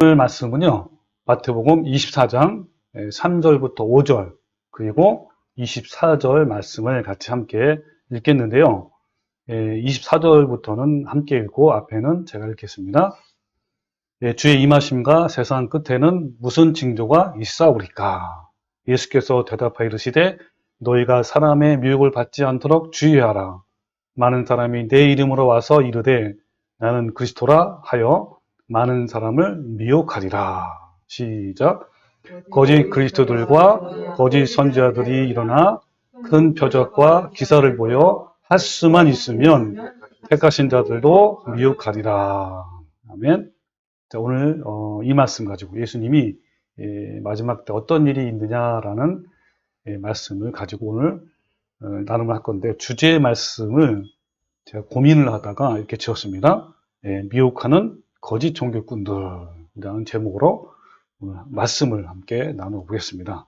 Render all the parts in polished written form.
오늘 말씀은요, 마태복음 24장 3절부터 5절, 그리고 24절 말씀을 같이 함께 읽겠는데요. 24절부터는 함께 읽고 앞에는 제가 읽겠습니다. 주의 임하심과 세상 끝에는 무슨 징조가 있사오리까? 예수께서 대답하여 이르시되 너희가 사람의 미혹을 받지 않도록 주의하라. 많은 사람이 내 이름으로 와서 이르되 나는 그리스도라 하여 많은 사람을 미혹하리라. 시작. 거짓 그리스도들과 거짓 선지자들이 일어나 큰 표적과 기사를 보여 할 수만 있으면 택하신 자들도 미혹하리라. 아멘. 자, 오늘 이 말씀 가지고 예수님이 마지막 때 어떤 일이 있느냐라는 말씀을 가지고 오늘 나눔을 할 건데, 주제의 말씀을 제가 고민을 하다가 이렇게 지었습니다. 미혹하는 거짓 종교꾼들이라는 제목으로 오늘 말씀을 함께 나눠보겠습니다.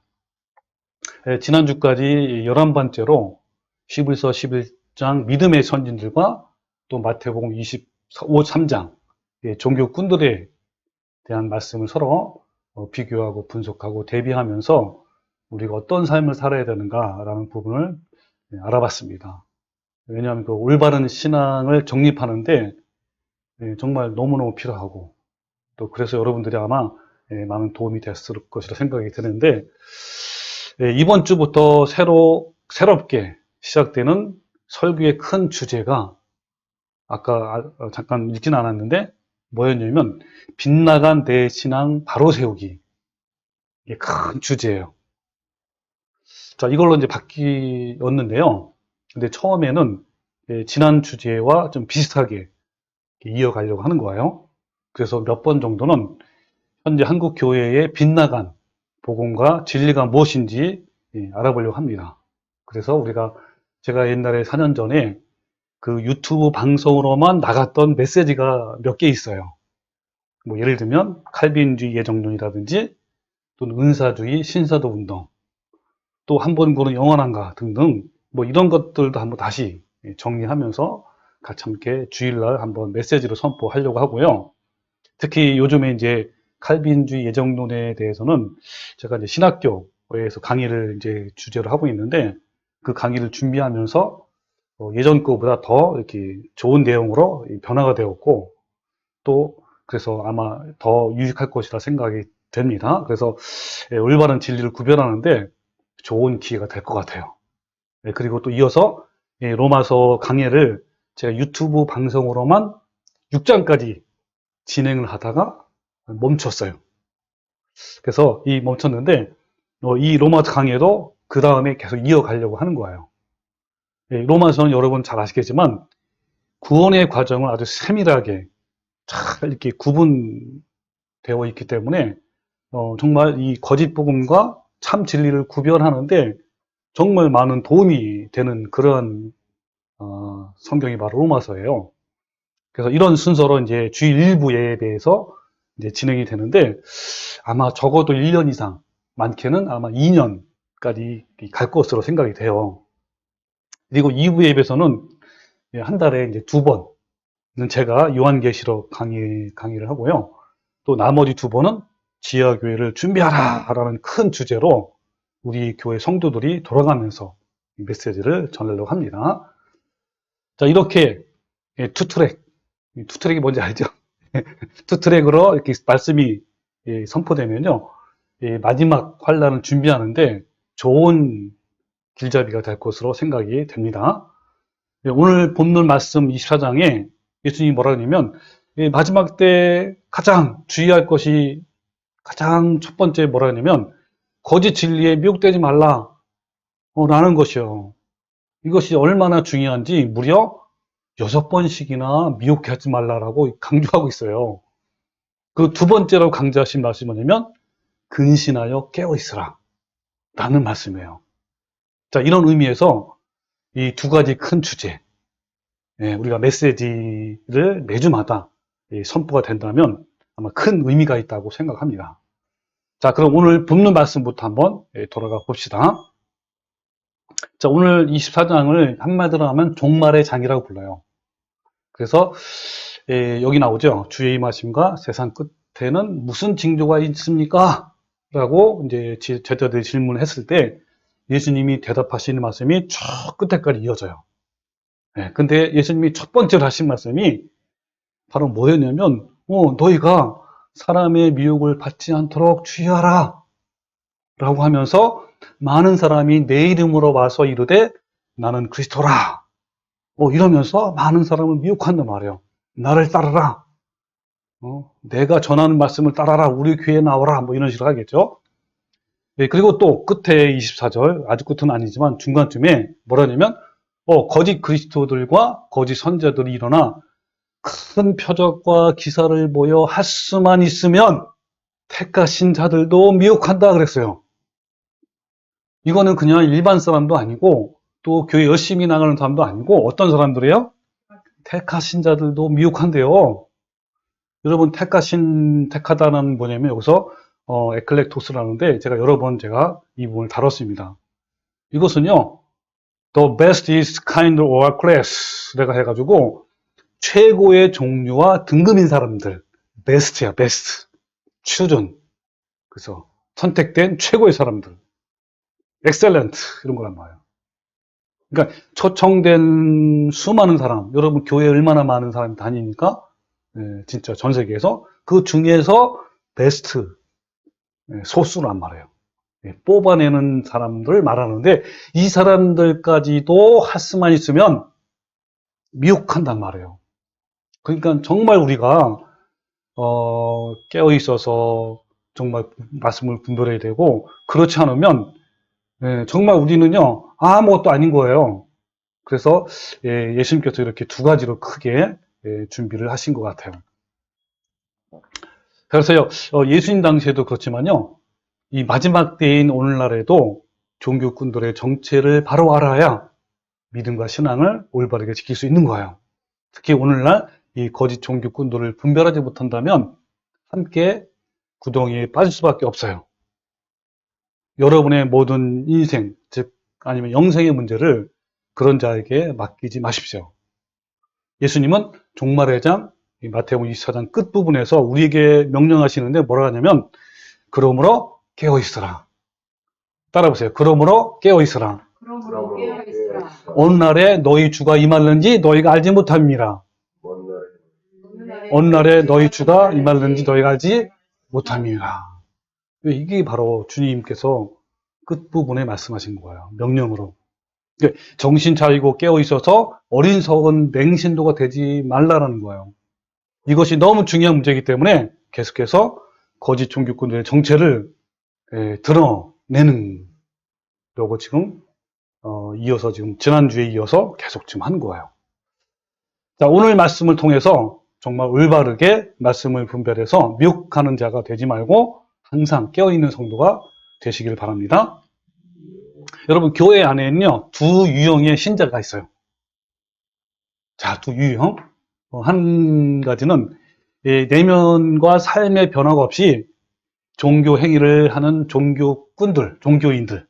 지난주까지 11번째로 11서 11장 믿음의 선진들과 또 마태복음 23장 종교꾼들에 대한 말씀을 서로 비교하고 분석하고 대비하면서 우리가 어떤 삶을 살아야 되는가라는 부분을 알아봤습니다. 왜냐하면 그 올바른 신앙을 정립하는데 정말 너무너무 필요하고, 또 그래서 여러분들이 아마 많은 도움이 됐을 것이라 생각이 드는데, 이번 주부터 새롭게 시작되는 설교의 큰 주제가 아까 잠깐 읽진 않았는데 뭐였냐면 빗나간 내 신앙 바로 세우기. 이게 큰 주제예요. 자, 이걸로 이제 바뀌었는데요. 근데 처음에는 지난 주제와 좀 비슷하게 이어가려고 하는 거예요. 그래서 몇 번 정도는 현재 한국 교회의 빗나간 복음과 진리가 무엇인지 알아보려고 합니다. 그래서 제가 옛날에 4년 전에 그 유튜브 방송으로만 나갔던 메시지가 몇 개 있어요. 뭐 예를 들면 칼빈주의 예정론이라든지 또는 은사주의 신사도 운동, 또 한 번 보는 영원한가 등등, 뭐 이런 것들도 한번 다시 정리하면서 같이 함께 주일날 한번 메시지로 선포하려고 하고요. 특히 요즘에 이제 칼빈주의 예정론에 대해서는 제가 이제 신학교에서 강의를 이제 주제로 하고 있는데, 그 강의를 준비하면서 예전 거보다 더 이렇게 좋은 내용으로 변화가 되었고, 또 그래서 아마 더 유익할 것이라 생각이 됩니다. 그래서 올바른 진리를 구별하는데 좋은 기회가 될 것 같아요. 그리고 또 이어서 로마서 강의를 제가 유튜브 방송으로만 6장까지 진행을 하다가 멈췄어요. 그래서 멈췄는데 이 로마서 강의도 그 다음에 계속 이어가려고 하는 거예요. 로마서는 여러분 잘 아시겠지만 구원의 과정을 아주 세밀하게 잘 이렇게 구분되어 있기 때문에 정말 이 거짓 복음과 참 진리를 구별하는데 정말 많은 도움이 되는 그런 성경이 바로 로마서예요. 그래서 이런 순서로 이제 주일 일부 예배에서 이제 진행이 되는데, 아마 적어도 1년 이상, 많게는 아마 2년까지 갈 것으로 생각이 돼요. 그리고 2부 예배에서는 한 달에 이제 2번은 제가 요한계시록 강의를 하고요. 또 나머지 2번은 지하교회를 준비하라라는 큰 주제로 우리 교회 성도들이 돌아가면서 메시지를 전하려고 합니다. 자, 이렇게 투트랙이 뭔지 알죠? 투트랙으로 이렇게 말씀이 선포되면요, 마지막 환란을 준비하는데 좋은 길잡이가 될 것으로 생각이 됩니다. 오늘 본문 말씀 24장에 예수님이 뭐라 그러냐면 마지막 때 가장 주의할 것이, 가장 첫 번째 뭐라 그러냐면 거짓 진리에 미혹되지 말라 라는 것이요. 이것이 얼마나 중요한지 무려 6번씩이나 미혹하지 말라라고 강조하고 있어요. 그 두 번째로 강조하신 말씀이 뭐냐면 근신하여 깨어있으라 라는 말씀이에요. 자, 이런 의미에서 이 두 가지 큰 주제, 우리가 메시지를 매주마다 선포가 된다면 아마 큰 의미가 있다고 생각합니다. 자, 그럼 오늘 본문 말씀부터 한번 돌아가 봅시다. 자, 오늘 24장을 한마디로 하면 종말의 장이라고 불러요. 그래서 여기 나오죠. 주의 임하심과 세상 겉에는 무슨 징조가 있습니까? 라고 이제 제자들이 질문을 했을 때 예수님이 대답하시는 말씀이 쭉 끝에까지 이어져요. 네, 근데 예수님이 첫 번째로 하신 말씀이 바로 뭐였냐면, 너희가 사람의 미혹을 받지 않도록 주의하라. 라고 하면서 많은 사람이 내 이름으로 와서 이르되 나는 그리스도라. 이러면서 많은 사람을 미혹한단 말이에요. 나를 따르라. 내가 전하는 말씀을 따라라. 우리 교회에 나오라. 뭐 이런 식으로 하겠죠. 예, 그리고 또 끝에 24절, 아주 끝은 아니지만 중간쯤에 뭐라냐면, 거짓 그리스도들과 거짓 선자들이 일어나 큰 표적과 기사를 보여 할 수만 있으면 택하신 자들도 미혹한다 그랬어요. 이거는 그냥 일반 사람도 아니고 또 교회 열심히 나가는 사람도 아니고 어떤 사람들이에요? 택하신 자들도 미혹한대요. 여러분 택하다는 뭐냐면 여기서 에클렉토스라는데 제가 여러 번 제가 이 부분을 다뤘습니다. 이것은요, the best is kind or class 내가 해가지고 최고의 종류와 등급인 사람들, best야 best, chosen, 그래서 선택된 최고의 사람들, excellent 이런 거란 말이에요. 그러니까 초청된 수많은 사람, 여러분 교회에 얼마나 많은 사람이 다니니까 진짜 전 세계에서 그 중에서 베스트 소수란 말이에요. 뽑아내는 사람들을 말하는데 이 사람들까지도 할 수만 있으면 미혹한단 말이에요. 그러니까 정말 우리가 깨어 있어서 정말 말씀을 분별해야 되고 그렇지 않으면 정말 우리는요 아무것도 아닌 거예요. 그래서 예수님께서 이렇게 두 가지로 크게 준비를 하신 것 같아요. 그래서요 예수님 당시에도 그렇지만요 이 마지막 때인 오늘날에도 종교꾼들의 정체를 바로 알아야 믿음과 신앙을 올바르게 지킬 수 있는 거예요. 특히 오늘날 이 거짓 종교꾼들을 분별하지 못한다면 함께 구덩이에 빠질 수밖에 없어요. 여러분의 모든 인생, 즉 아니면 영생의 문제를 그런 자에게 맡기지 마십시오. 예수님은 종말의 장, 마태복음 24장 끝부분에서 우리에게 명령하시는데 뭐라 하냐면 그러므로 깨어있으라. 따라보세요. 그러므로 깨어있으라. 그러므로 깨어있으라. 어느 날에 너희 주가 임할는지 너희가 알지 못함이라. 어느 날에 너희 주가 임할는지 너희가 알지 못함이라. 이게 바로 주님께서 끝부분에 말씀하신 거예요. 명령으로. 정신 차리고 깨어 있어서 어린석은 맹신도가 되지 말라라는 거예요. 이것이 너무 중요한 문제이기 때문에 계속해서 거짓 종교꾼들의 정체를 드러내는 요거 지금 이어서 지금 지난주에 이어서 계속 지금 한 거예요. 자, 오늘 말씀을 통해서 정말 올바르게 말씀을 분별해서 미혹하는 자가 되지 말고 항상 깨어있는 성도가 되시길 바랍니다. 여러분 교회 안에는요 두 유형의 신자가 있어요. 자, 두 유형. 한 가지는 내면과 삶의 변화가 없이 종교 행위를 하는 종교꾼들, 종교인들.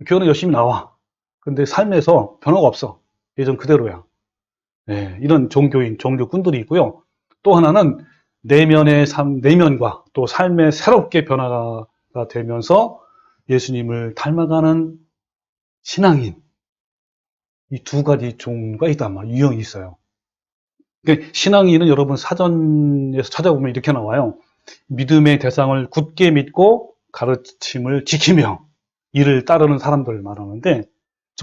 교회는 열심히 나와. 근데 삶에서 변화가 없어. 예전 그대로야. 이런 종교인, 종교꾼들이 있고요. 또 하나는 내면의 삶, 내면과 또 삶에 새롭게 변화가 되면서 예수님을 닮아가는 신앙인. 이 두 가지 종류가 있단 말이에요. 유형이 있어요. 그러니까 신앙인은 여러분 사전에서 찾아보면 이렇게 나와요. 믿음의 대상을 굳게 믿고 가르침을 지키며 이를 따르는 사람들을 말하는데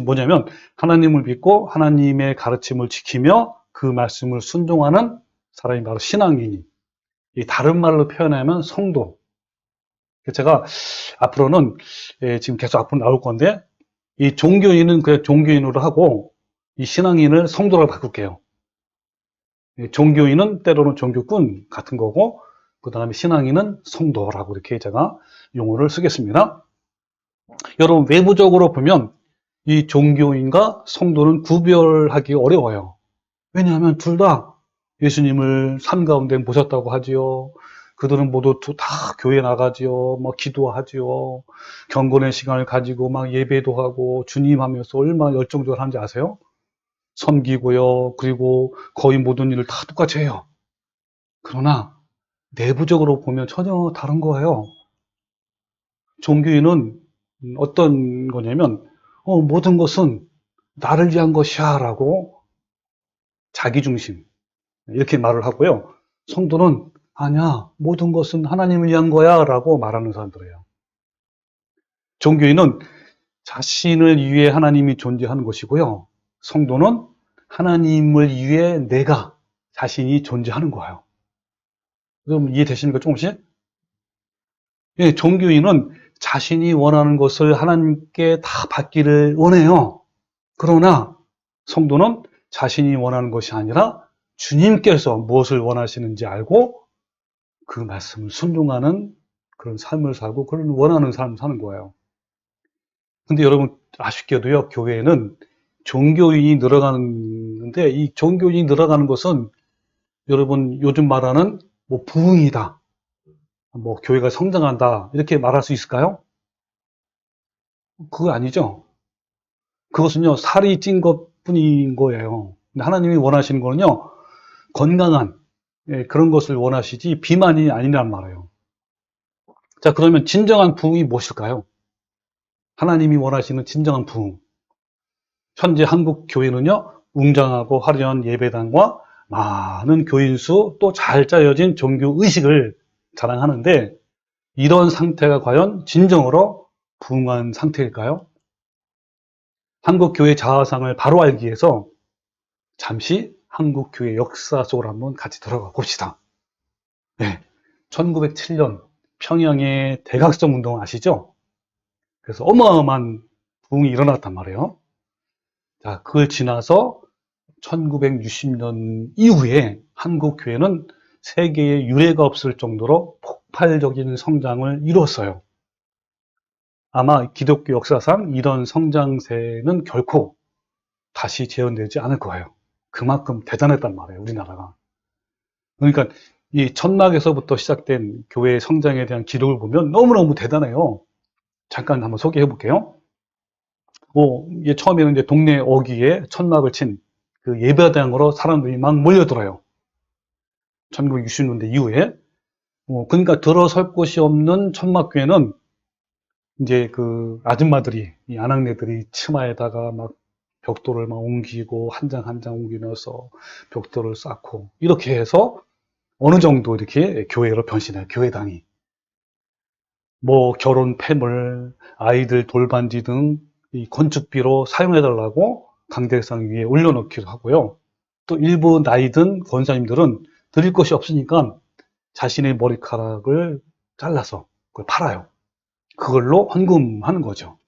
뭐냐면 하나님을 믿고 하나님의 가르침을 지키며 그 말씀을 순종하는 사람이 바로 신앙인이. 다른 말로 표현하면 성도. 제가 앞으로는 지금 계속 앞으로 나올 건데 이 종교인은 그냥 종교인으로 하고 이 신앙인을 성도로 바꿀게요. 종교인은 때로는 종교꾼 같은 거고 그 다음에 신앙인은 성도라고 이렇게 제가 용어를 쓰겠습니다. 여러분 외부적으로 보면 이 종교인과 성도는 구별하기 어려워요. 왜냐하면 둘 다 예수님을 삶 가운데 모셨다고 하지요. 그들은 모두 다 교회 나가지요. 막 기도하지요. 경건의 시간을 가지고 막 예배도 하고 주님 하면서 얼마나 열정적으로 하는지 아세요? 섬기고요. 그리고 거의 모든 일을 다 똑같이 해요. 그러나 내부적으로 보면 전혀 다른 거예요. 종교인은 어떤 거냐면 모든 것은 나를 위한 것이야 라고 자기중심 이렇게 말을 하고요. 성도는 아니야, 모든 것은 하나님을 위한 거야 라고 말하는 사람들이에요. 종교인은 자신을 위해 하나님이 존재하는 것이고요. 성도는 하나님을 위해 내가 자신이 존재하는 거예요. 그럼 이해되십니까, 조금씩? 예, 종교인은 자신이 원하는 것을 하나님께 다 받기를 원해요. 그러나 성도는 자신이 원하는 것이 아니라 주님께서 무엇을 원하시는지 알고 그 말씀을 순종하는 그런 삶을 살고 그런 원하는 삶을 사는 거예요. 근데 여러분 아쉽게도요, 교회에는 종교인이 늘어가는데 이 종교인이 늘어가는 것은 여러분 요즘 말하는 뭐 부흥이다, 뭐 교회가 성장한다 이렇게 말할 수 있을까요? 그거 아니죠. 그것은요 살이 찐 것뿐인 거예요. 근데 하나님이 원하시는 거는요 건강한 그런 것을 원하시지 비만이 아니란 말이에요. 자, 그러면 진정한 부흥이 무엇일까요? 하나님이 원하시는 진정한 부흥. 현재 한국 교회는요 웅장하고 화려한 예배당과 많은 교인 수, 또 잘 짜여진 종교 의식을 자랑하는데 이런 상태가 과연 진정으로 부흥한 상태일까요? 한국 교회 자화상을 바로 알기 위해서 잠시 한국 교회 역사 속으로 한번 같이 들어가 봅시다. 네, 1907년 평양의 대각성 운동 아시죠? 그래서 어마어마한 부흥이 일어났단 말이에요. 자, 그걸 지나서 1960년 이후에 한국 교회는 세계에 유례가 없을 정도로 폭발적인 성장을 이루었어요. 아마 기독교 역사상 이런 성장세는 결코 다시 재현되지 않을 거예요. 그만큼 대단했단 말이에요, 우리나라가. 그러니까 이 천막에서부터 시작된 교회의 성장에 대한 기록을 보면 너무너무 대단해요. 잠깐 한번 소개해 볼게요. 이게 처음에는 이제 동네 어귀에 천막을 친 그 예배당으로 사람들이 막 몰려들어요. 1960년대 이후에. 그러니까 들어설 곳이 없는 천막교회는 이제 그 아줌마들이, 이 아낙네들이 치마에다가 막 벽돌을 막 옮기고 한 장 한 장 옮기면서 벽돌을 쌓고 이렇게 해서 어느 정도 이렇게 교회로 변신해요. 교회당이. 뭐 결혼 폐물, 아이들 돌반지 등 이 건축비로 사용해달라고 강대상 위에 올려놓기도 하고요. 또 일부 나이든 권사님들은 드릴 것이 없으니까 자신의 머리카락을 잘라서 그걸 팔아요. 그걸로 헌금하는 거죠.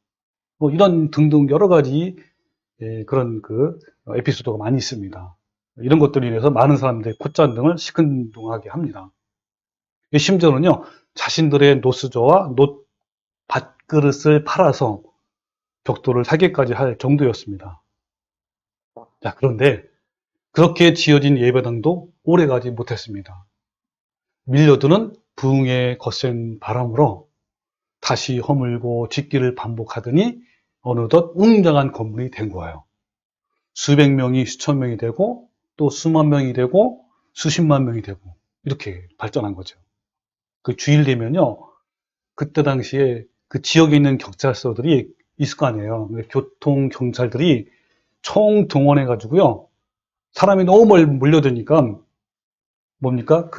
뭐 이런 등등 여러 가지 그런 그 에피소드가 많이 있습니다. 이런 것들로 인해서 많은 사람들의 콧잔등을 시큰둥하게 합니다. 심지어는요, 자신들의 노스저와 놋 밥그릇을 팔아서 벽돌을 사기까지 할 정도였습니다. 자, 그런데 그렇게 지어진 예배당도 오래가지 못했습니다. 밀려드는 부흥의 거센 바람으로 다시 허물고 짓기를 반복하더니 어느덧 웅장한 건물이 된 거예요. 수백 명이 수천 명이 되고 또 수만 명이 되고 수십만 명이 되고 이렇게 발전한 거죠. 그 주일 되면요, 그때 당시에 그 지역에 있는 경찰서들이 있을 거 아니에요. 교통 경찰들이 총 동원해 가지고요, 사람이 너무 몰려드니까 뭡니까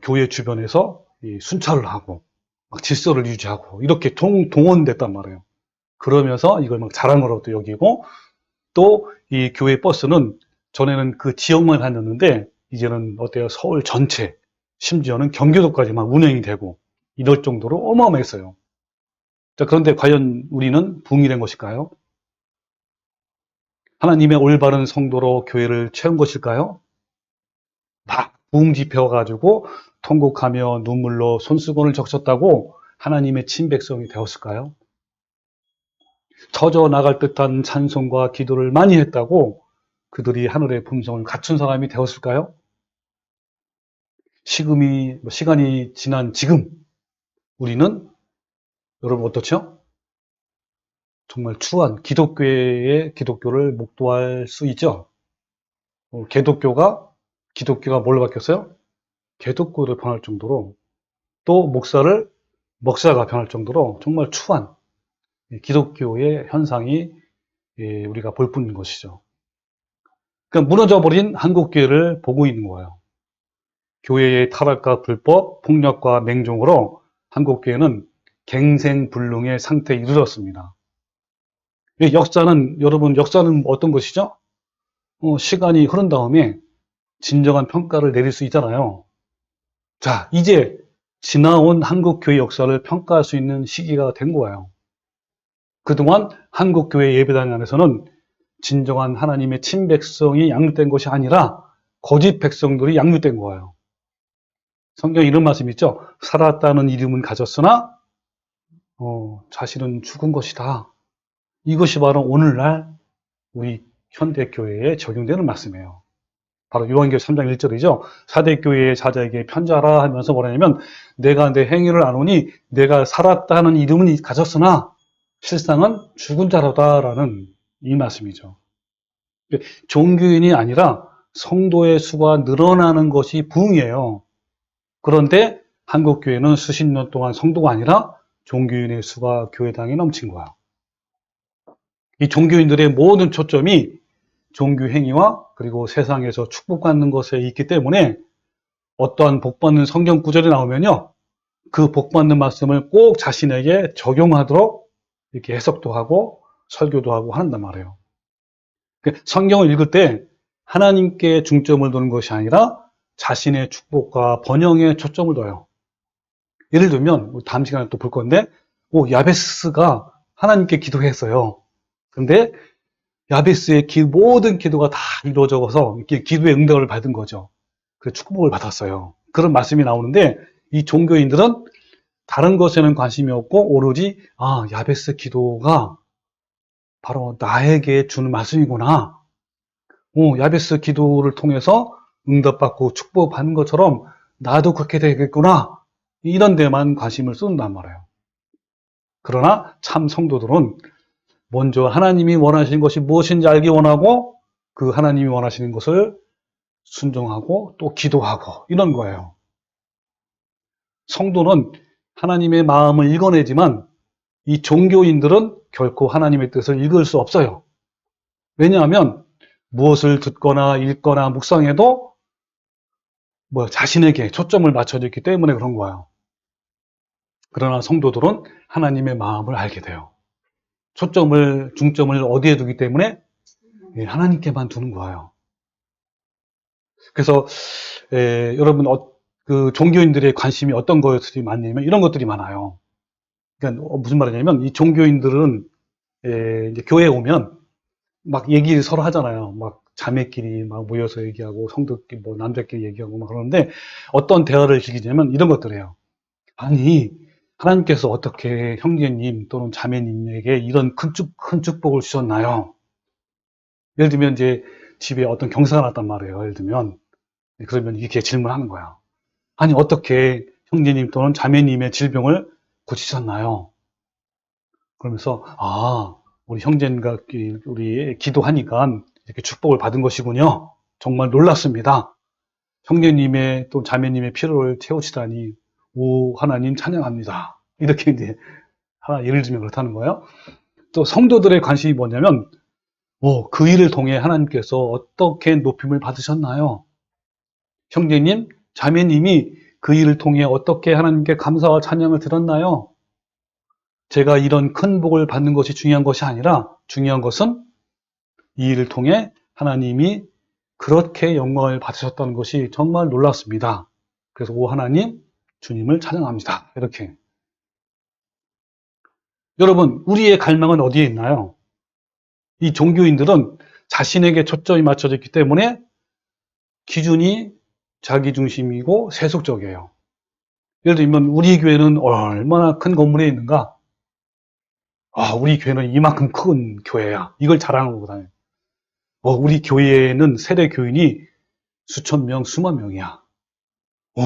교회 주변에서 순찰을 하고 막 질서를 유지하고 이렇게 동원됐단 말이에요. 그러면서 이걸 막 자랑으로 또 여기고, 또 이 교회 버스는 전에는 그 지역만 다녔는데 이제는 어때요? 서울 전체, 심지어는 경기도까지 막 운행이 되고 이럴 정도로 어마어마했어요. 자, 그런데 과연 우리는 부흥이 된 것일까요? 하나님의 올바른 성도로 교회를 채운 것일까요? 막 부흥 지펴 가지고 통곡하며 눈물로 손수건을 적셨다고 하나님의 친백성이 되었을까요? 터져 나갈 듯한 찬송과 기도를 많이 했다고 그들이 하늘의 품성을 갖춘 사람이 되었을까요? 시간이 지난 지금 우리는, 여러분 어떻죠? 정말 추한 기독교의 기독교를 목도할 수 있죠. 기독교가 뭘로 바뀌었어요? 개독교로 변할 정도로, 또 목사가 변할 정도로 정말 추한 기독교의 현상이 우리가 볼 뿐인 것이죠. 그러니까 무너져버린 한국교회를 보고 있는 거예요. 교회의 타락과 불법, 폭력과 맹종으로 한국교회는 갱생불능의 상태에 이르렀습니다. 여러분, 역사는 어떤 것이죠? 시간이 흐른 다음에 진정한 평가를 내릴 수 있잖아요. 자, 이제 지나온 한국교회 역사를 평가할 수 있는 시기가 된 거예요. 그동안 한국교회 예배당 안에서는 진정한 하나님의 친백성이 양육된 것이 아니라 거짓 백성들이 양육된 거예요. 성경에 이런 말씀이 있죠. 살았다는 이름은 가졌으나 자신은 죽은 것이다. 이것이 바로 오늘날 우리 현대교회에 적용되는 말씀이에요. 바로 요한계시록 3장 1절이죠. 사대교회의 사자에게 편지하라 하면서 뭐냐면 내가 내 행위를 아노니 내가 살았다는 이름은 가졌으나 실상은 죽은 자로다라는 이 말씀이죠. 종교인이 아니라 성도의 수가 늘어나는 것이 부흥이에요. 그런데 한국교회는 수십 년 동안 성도가 아니라 종교인의 수가 교회당에 넘친 거야. 이 종교인들의 모든 초점이 종교 행위와 그리고 세상에서 축복받는 것에 있기 때문에 어떠한 복받는 성경 구절이 나오면요, 그 복받는 말씀을 꼭 자신에게 적용하도록 이렇게 해석도 하고 설교도 하고 한단 말이에요. 성경을 읽을 때 하나님께 중점을 두는 것이 아니라 자신의 축복과 번영에 초점을 둬요. 예를 들면 다음 시간에 또 볼 건데 야베스가 하나님께 기도했어요. 근데 야베스의 모든 기도가 다 이루어져서 이렇게 기도의 응답을 받은 거죠. 그 축복을 받았어요. 그런 말씀이 나오는데 이 종교인들은 다른 것에는 관심이 없고 오로지 야베스 기도가 바로 나에게 주는 말씀이구나. 야베스 기도를 통해서 응답받고 축복받는 것처럼 나도 그렇게 되겠구나. 이런 데만 관심을 쏟는단 말이에요. 그러나 참 성도들은 먼저 하나님이 원하시는 것이 무엇인지 알기 원하고 그 하나님이 원하시는 것을 순종하고 또 기도하고 이런 거예요. 성도는 하나님의 마음을 읽어내지만 이 종교인들은 결코 하나님의 뜻을 읽을 수 없어요. 왜냐하면 무엇을 듣거나 읽거나 묵상해도 자신에게 초점을 맞춰져 있기 때문에 그런 거예요. 그러나 성도들은 하나님의 마음을 알게 돼요. 중점을 어디에 두기 때문에 하나님께만 두는 거예요. 그래서 여러분 그 종교인들의 관심이 어떤 것들이 많냐면 이런 것들이 많아요. 그러니까 무슨 말이냐면 이 종교인들은 이제 교회에 오면 막 얘기를 서로 하잖아요. 막 자매끼리 막 모여서 얘기하고 성도끼리 남자끼리 얘기하고 막 그러는데 어떤 대화를 즐기냐면 이런 것들이에요. 아니 하나님께서 어떻게 형제님 또는 자매님에게 이런 큰 축복을 주셨나요? 예를 들면 이제 집에 어떤 경사가 났단 말이에요. 예를 들면 그러면 이렇게 질문하는 거야. 아니 어떻게 형제님 또는 자매님의 질병을 고치셨나요? 그러면서 우리 형제님과 우리 기도하니까 이렇게 축복을 받은 것이군요. 정말 놀랐습니다. 형제님의 또 자매님의 필요를 채우시다니 오 하나님 찬양합니다. 이렇게 이제 하나 예를 들면 그렇다는 거예요. 또 성도들의 관심이 뭐냐면 그 일을 통해 하나님께서 어떻게 높임을 받으셨나요? 형제님, 자매님이 그 일을 통해 어떻게 하나님께 감사와 찬양을 드렸나요? 제가 이런 큰 복을 받는 것이 중요한 것이 아니라 중요한 것은 이 일을 통해 하나님이 그렇게 영광을 받으셨다는 것이 정말 놀랐습니다. 그래서 오 하나님, 주님을 찬양합니다. 이렇게. 여러분, 우리의 갈망은 어디에 있나요? 이 종교인들은 자신에게 초점이 맞춰져 있기 때문에 기준이 자기중심이고 세속적이에요. 예를 들면 우리 교회는 얼마나 큰 건물에 있는가? 우리 교회는 이만큼 큰 교회야. 이걸 자랑하고 다녀요. 우리 교회에는 세대 교인이 수천 명, 수만 명이야.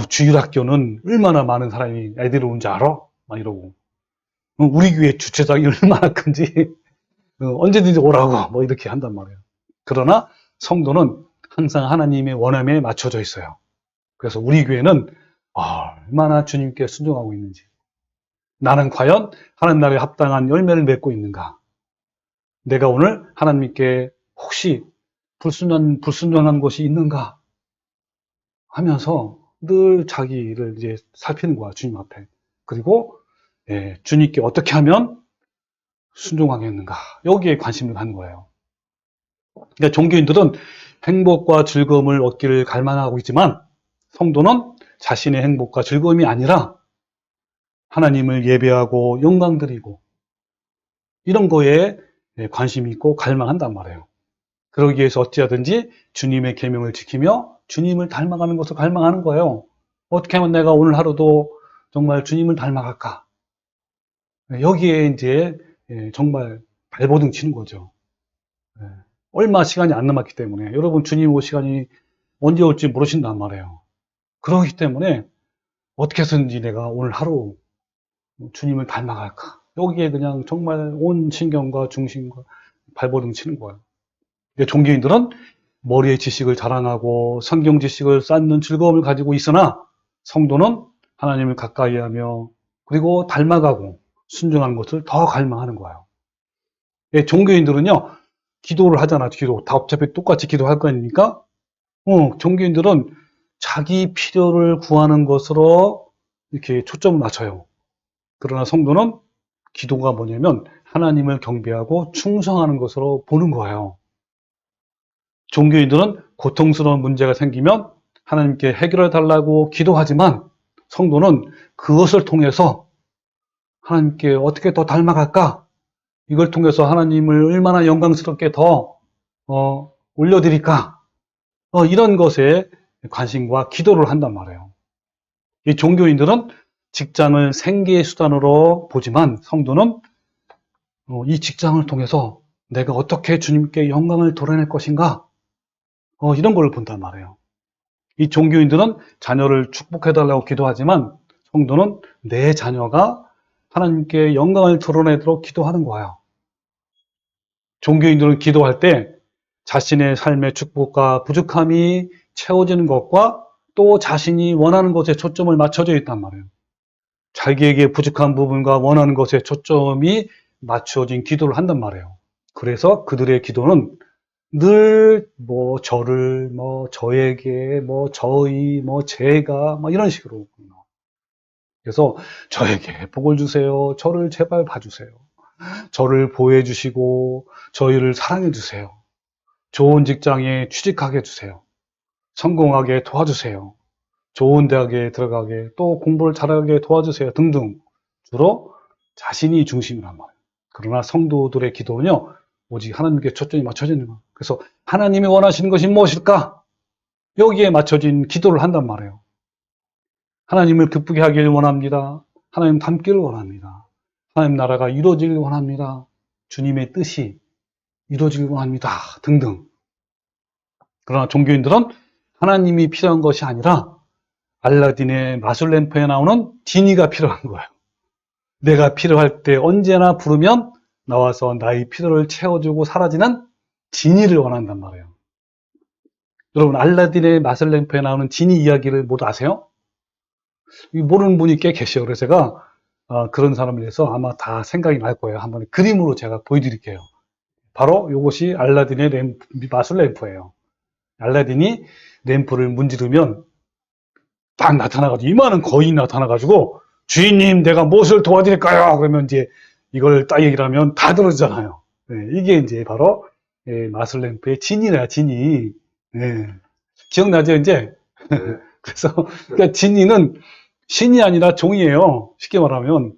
주일학교는 얼마나 많은 사람이 애들이 오는지 알아? 막 이러고. 우리 교회 주차장이 얼마나 큰지 언제든지 오라고 이렇게 한단 말이에요. 그러나 성도는 항상 하나님의 원함에 맞춰져 있어요. 그래서 우리 교회는 얼마나 주님께 순종하고 있는지, 나는 과연 하나님 나라에 합당한 열매를 맺고 있는가, 내가 오늘 하나님께 혹시 불순종한 것이 있는가 하면서 늘 자기를 이제 살피는 거야, 주님 앞에. 그리고 주님께 어떻게 하면 순종하겠는가, 여기에 관심을 갖는 거예요. 그러니까 종교인들은 행복과 즐거움을 얻기를 갈망하고 있지만, 성도는 자신의 행복과 즐거움이 아니라 하나님을 예배하고 영광 드리고 이런 거에 관심이 있고 갈망한단 말이에요. 그러기 위해서 어찌하든지 주님의 계명을 지키며 주님을 닮아가는 것을 갈망하는 거예요. 어떻게 하면 내가 오늘 하루도 정말 주님을 닮아갈까? 여기에 이제 정말 발버둥 치는 거죠. 얼마 시간이 안 남았기 때문에, 여러분 주님 올 시간이 언제 올지 모르신단 말이에요. 그렇기 때문에 어떻게 해서든지 내가 오늘 하루 주님을 닮아갈까? 여기에 그냥 정말 온 신경과 중심과 발버둥 치는 거예요. 종교인들은 머리의 지식을 자랑하고 성경 지식을 쌓는 즐거움을 가지고 있으나, 성도는 하나님을 가까이 하며 그리고 닮아가고 순종하는 것을 더 갈망하는 거예요. 종교인들은요, 기도를 하잖아. 기도 다 어차피 똑같이 기도할 거니까 종교인들은 자기 필요를 구하는 것으로 이렇게 초점을 맞춰요. 그러나 성도는 기도가 뭐냐면 하나님을 경배하고 충성하는 것으로 보는 거예요. 종교인들은 고통스러운 문제가 생기면 하나님께 해결해 달라고 기도하지만, 성도는 그것을 통해서 하나님께 어떻게 더 닮아갈까? 이걸 통해서 하나님을 얼마나 영광스럽게 더 올려드릴까? 이런 것에 관심과 기도를 한단 말이에요. 이 종교인들은 직장을 생계의 수단으로 보지만, 성도는 이 직장을 통해서 내가 어떻게 주님께 영광을 돌아낼 것인가, 이런 걸 본단 말이에요. 이 종교인들은 자녀를 축복해달라고 기도하지만, 성도는 내 자녀가 하나님께 영광을 드러내도록 기도하는 거예요. 종교인들은 기도할 때 자신의 삶의 축복과 부족함이 채워지는 것과 또 자신이 원하는 것에 초점을 맞춰져 있단 말이에요. 자기에게 부족한 부분과 원하는 것에 초점이 맞춰진 기도를 한단 말이에요. 그래서 그들의 기도는 늘 저를, 저에게, 저희, 제가, 이런 식으로. 그래서 저에게 복을 주세요. 저를 제발 봐주세요. 저를 보호해 주시고 저희를 사랑해 주세요. 좋은 직장에 취직하게 해주세요. 성공하게 도와주세요. 좋은 대학에 들어가게, 또 공부를 잘하게 도와주세요. 등등. 주로 자신이 중심이란 말이에요. 그러나 성도들의 기도는요, 오직 하나님께 초점이 맞춰지는 거예요. 그래서 하나님이 원하시는 것이 무엇일까? 여기에 맞춰진 기도를 한단 말이에요. 하나님을 기쁘게 하길 원합니다. 하나님 닮기를 원합니다. 하나님 나라가 이루어지길 원합니다. 주님의 뜻이 이루어지길 원합니다. 등등. 그러나 종교인들은 하나님이 필요한 것이 아니라 알라딘의 마술램프에 나오는 지니가 필요한 거예요. 내가 필요할 때 언제나 부르면 나와서 나의 필요를 채워주고 사라지는 지니를 원한단 말이에요. 여러분, 알라딘의 마술램프에 나오는 지니 이야기를 모두 아세요? 모르는 분이 꽤 계셔요. 그래서 제가 그런 사람을 위해서 아마 다 생각이 날 거예요. 한번 그림으로 제가 보여드릴게요. 바로 이것이 알라딘의 마술램프예요. 알라딘이 램프를 문지르면 딱 나타나가지고, 이만한 거인이 나타나가지고, 주인님, 내가 무엇을 도와드릴까요? 그러면 이제 이걸 딱 얘기를 하면 다 들어주잖아요. 이게 이제 바로 마술램프의 진이래요, 진이. 기억나죠, 이제? 그래서, 그러니까 진이는 신이 아니라 종이에요. 쉽게 말하면.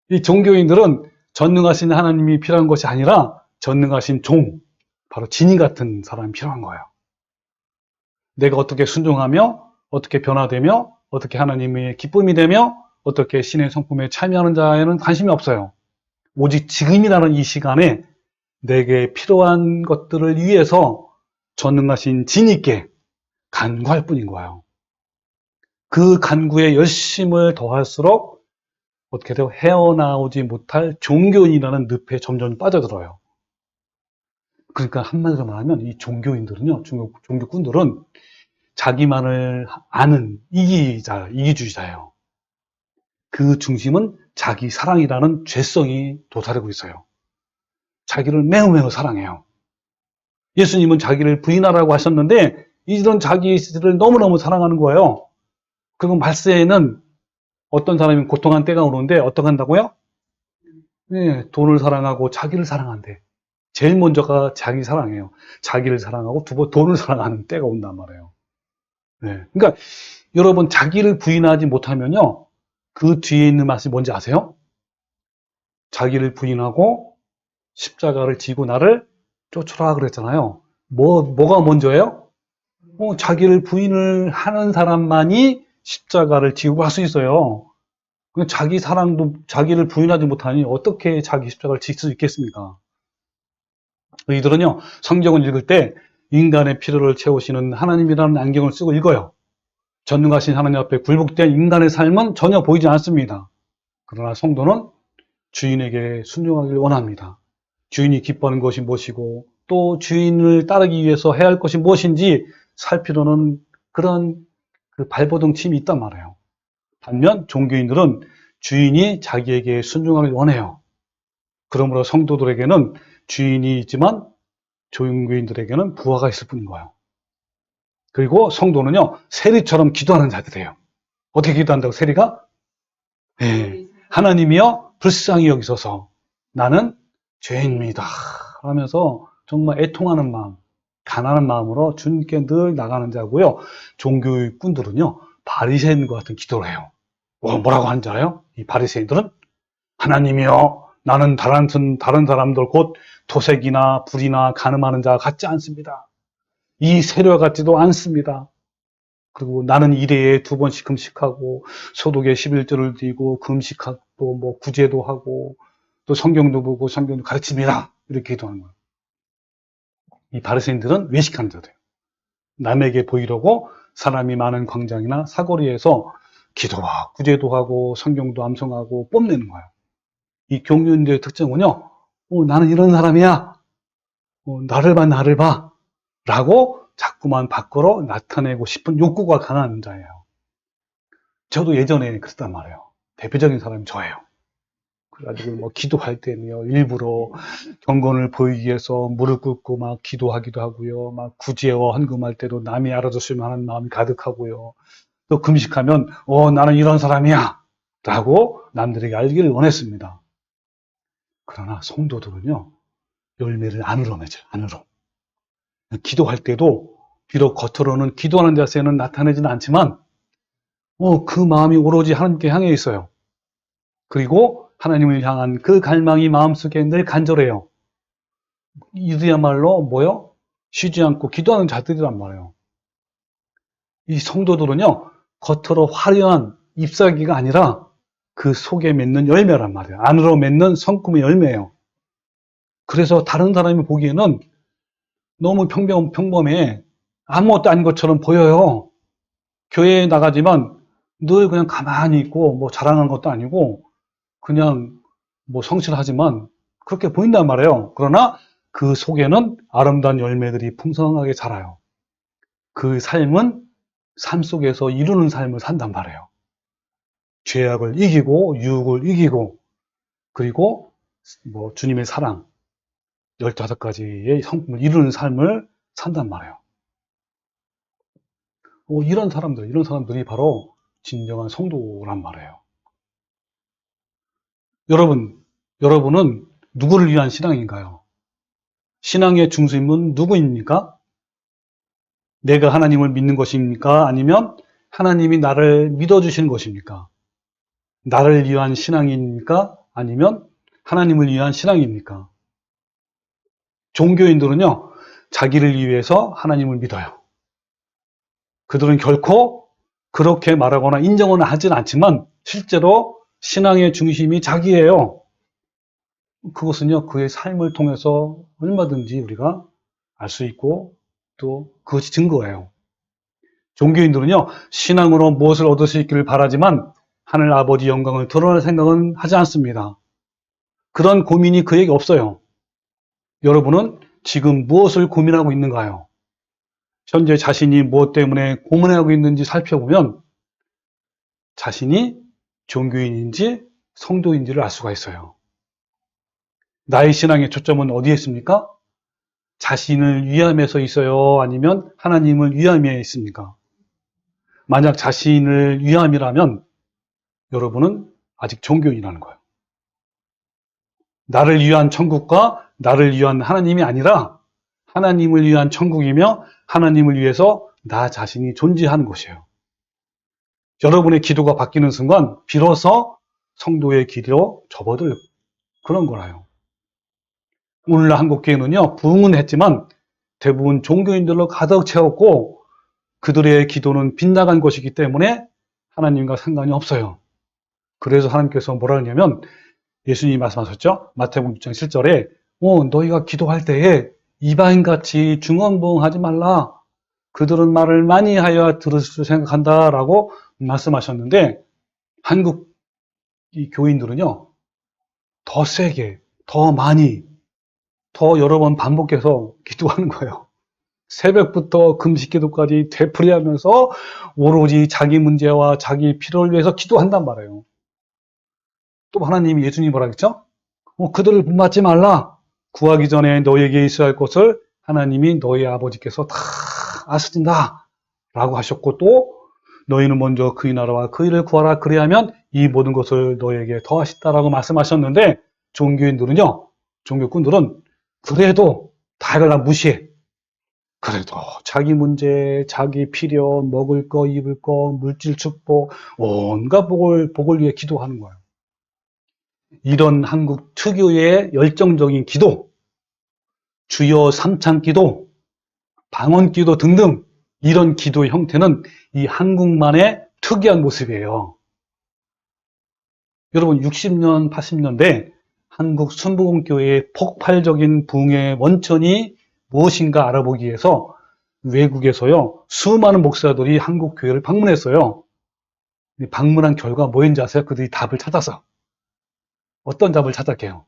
이 종교인들은 전능하신 하나님이 필요한 것이 아니라 전능하신 종, 바로 진이 같은 사람이 필요한 거예요. 내가 어떻게 순종하며, 어떻게 변화되며, 어떻게 하나님의 기쁨이 되며, 어떻게 신의 성품에 참여하는 자에는 관심이 없어요. 오직 지금이라는 이 시간에 내게 필요한 것들을 위해서 전능하신 진이께 간구할 뿐인 거예요. 그 간구에 열심을 더할수록 어떻게 돼요? 헤어나오지 못할 종교인이라는 늪에 점점 빠져들어요. 그러니까 한마디로 말하면 이 종교인들은요, 종교꾼들은 자기만을 아는 이기주의자예요. 그 중심은 자기 사랑이라는 죄성이 도사리고 있어요. 자기를 매우 매우 사랑해요. 예수님은 자기를 부인하라고 하셨는데 이런 자기를 너무너무 사랑하는 거예요. 그리고 말세에는 어떤 사람이 고통한 때가 오는데 어떻게 한다고요? 네, 돈을 사랑하고 자기를 사랑한대. 제일 먼저가 자기 사랑이에요. 자기를 사랑하고 두 번 돈을 사랑하는 때가 온단 말이에요. 네. 그러니까 여러분 자기를 부인하지 못하면요. 그 뒤에 있는 말씀이 뭔지 아세요? 자기를 부인하고 십자가를 지고 나를 쫓으라 그랬잖아요. 뭐가 먼저예요? 자기를 부인을 하는 사람만이 십자가를 지고 갈 수 있어요. 자기 사랑도 자기를 부인하지 못하니 어떻게 자기 십자가를 질 수 있겠습니까? 이들은요, 성경을 읽을 때 인간의 필요를 채우시는 하나님이라는 안경을 쓰고 읽어요. 전능하신 하나님 앞에 굴복된 인간의 삶은 전혀 보이지 않습니다. 그러나 성도는 주인에게 순종하기를 원합니다. 주인이 기뻐하는 것이 무엇이고 또 주인을 따르기 위해서 해야 할 것이 무엇인지 살피려는 그런 그 발버둥침이 있단 말이에요. 반면 종교인들은 주인이 자기에게 순종하길 원해요. 그러므로 성도들에게는 주인이 있지만 종교인들에게는 부하가 있을 뿐인 거예요. 그리고 성도는요, 세리처럼 기도하는 자들이에요. 어떻게 기도한다고 세리가? 네. 하나님이여 불쌍히 여기소서 나는 죄인입니다 하면서 정말 애통하는 마음, 가난한 마음으로 주님께 늘 나가는 자고요. 종교꾼들은요, 바리새인과 같은 기도를 해요. 뭐라고 하는 줄 알아요? 이 바리새인들은 하나님이여 나는 다른 사람들 곧 도색이나 불이나 간음하는 자 같지 않습니다. 이 세력 같지도 않습니다. 그리고 나는 일회에 2번씩 금식하고 소독에 11조를 드리고 금식하고 뭐 구제도 하고 또 성경도 보고 성경도 가르칩니다. 이렇게 기도하는 거예요. 이 바리새인들은 외식하는 자들이에요. 남에게 보이려고 사람이 많은 광장이나 사거리에서 기도와 구제도 하고 성경도 암송하고 뽐내는 거예요. 이 종교인들의 특징은요, 나는 이런 사람이야. 나를 봐. 라고 자꾸만 밖으로 나타내고 싶은 욕구가 강한 자예요. 저도 예전에 그랬단 말이에요. 대표적인 사람이 저예요. 그래가지고 뭐 기도할 때는요, 일부러 경건을 보이기 위해서 무릎 꿇고 막 기도하기도 하고요. 막 구제와 헌금할 때도 남이 알아줬으면 하는 마음이 가득하고요. 또 금식하면, 나는 이런 사람이야. 라고 남들에게 알기를 원했습니다. 그러나 성도들은요, 열매를 안으로 맺어요, 안으로. 기도할 때도 비록 겉으로는 기도하는 자세는 나타내지는 않지만 그 마음이 오로지 하나님께 향해 있어요. 그리고 하나님을 향한 그 갈망이 마음속에 늘 간절해요. 이들야말로 뭐요? 쉬지 않고 기도하는 자들이란 말이에요. 이 성도들은요, 겉으로 화려한 잎사귀가 아니라 그 속에 맺는 열매란 말이에요. 안으로 맺는 성품의 열매예요. 그래서 다른 사람이 보기에는 너무 평범해. 아무것도 아닌 것처럼 보여요. 교회에 나가지만 늘 그냥 가만히 있고 뭐 자랑하는 것도 아니고 그냥 뭐 성실하지만 그렇게 보인단 말이에요. 그러나 그 속에는 아름다운 열매들이 풍성하게 자라요. 그 삶은 삶 속에서 이루는 삶을 산단 말이에요. 죄악을 이기고 유혹을 이기고 그리고 뭐 주님의 사랑 15가지의 성품을 이루는 삶을 산단 말이에요. 이런 사람들이 바로 진정한 성도란 말이에요. 여러분은 누구를 위한 신앙인가요? 신앙의 중심은 누구입니까? 내가 하나님을 믿는 것입니까? 아니면 하나님이 나를 믿어주시는 것입니까? 나를 위한 신앙입니까? 아니면 하나님을 위한 신앙입니까? 종교인들은요, 자기를 위해서 하나님을 믿어요. 그들은 결코 그렇게 말하거나 인정은 하진 않지만 실제로 신앙의 중심이 자기예요. 그것은요, 그의 삶을 통해서 얼마든지 우리가 알 수 있고 또 그것이 증거예요. 종교인들은요, 신앙으로 무엇을 얻을 수 있기를 바라지만 하늘 아버지 영광을 드러낼 생각은 하지 않습니다. 그런 고민이 그에게 없어요. 여러분은 지금 무엇을 고민하고 있는가요? 현재 자신이 무엇 때문에 고민하고 있는지 살펴보면 자신이 종교인인지 성도인지를 알 수가 있어요. 나의 신앙의 초점은 어디에 있습니까? 자신을 위함에서 있어요? 아니면 하나님을 위함에 있습니까? 만약 자신을 위함이라면 여러분은 아직 종교인이라는 거예요. 나를 위한 천국과 나를 위한 하나님이 아니라 하나님을 위한 천국이며 하나님을 위해서 나 자신이 존재하는 것이에요. 여러분의 기도가 바뀌는 순간 비로소 성도의 길로 접어들 그런 거라요. 오늘날 한국교회는요, 부흥은 했지만 대부분 종교인들로 가득 채웠고 그들의 기도는 빗나간 것이기 때문에 하나님과 상관이 없어요. 그래서 하나님께서 뭐라 하냐면 예수님이 말씀하셨죠? 마태복음 6장 7절에 너희가 기도할 때에 이방인같이 중언부응하지 말라. 그들은 말을 많이 하여 들을 줄 생각한다 라고 말씀하셨는데 한국 이 교인들은요, 더 세게, 더 많이, 더 여러 번 반복해서 기도하는 거예요. 새벽부터 금식 기도까지 되풀이하면서 오로지 자기 문제와 자기 필요를 위해서 기도한단 말이에요. 또 하나님이 예수님이 뭐라 했죠? 그들을 본받지 말라. 구하기 전에 너에게 있어야 할 것을 하나님이 너희 아버지께서 다 아시린다 라고 하셨고 또 너희는 먼저 그의 나라와 그 일을 구하라. 그리하면 이 모든 것을 너에게 더하시다라고 말씀하셨는데 종교인들은요, 종교꾼들은 그래도 다 이걸 다 무시해. 그래도 자기 문제, 자기 필요, 먹을 거, 입을 거, 물질 축복, 온갖 복을 위해 기도하는 거예요. 이런 한국 특유의 열정적인 기도, 주여 삼창 기도, 방언 기도 등등 이런 기도의 형태는 이 한국만의 특이한 모습이에요. 여러분 60년, 80년대 한국 순복음교회의 폭발적인 부흥의 원천이 무엇인가 알아보기 위해서 외국에서요 수많은 목사들이 한국 교회를 방문했어요. 방문한 결과 뭐인지 아세요? 그들이 답을 찾아서 어떤 답을 찾았게요?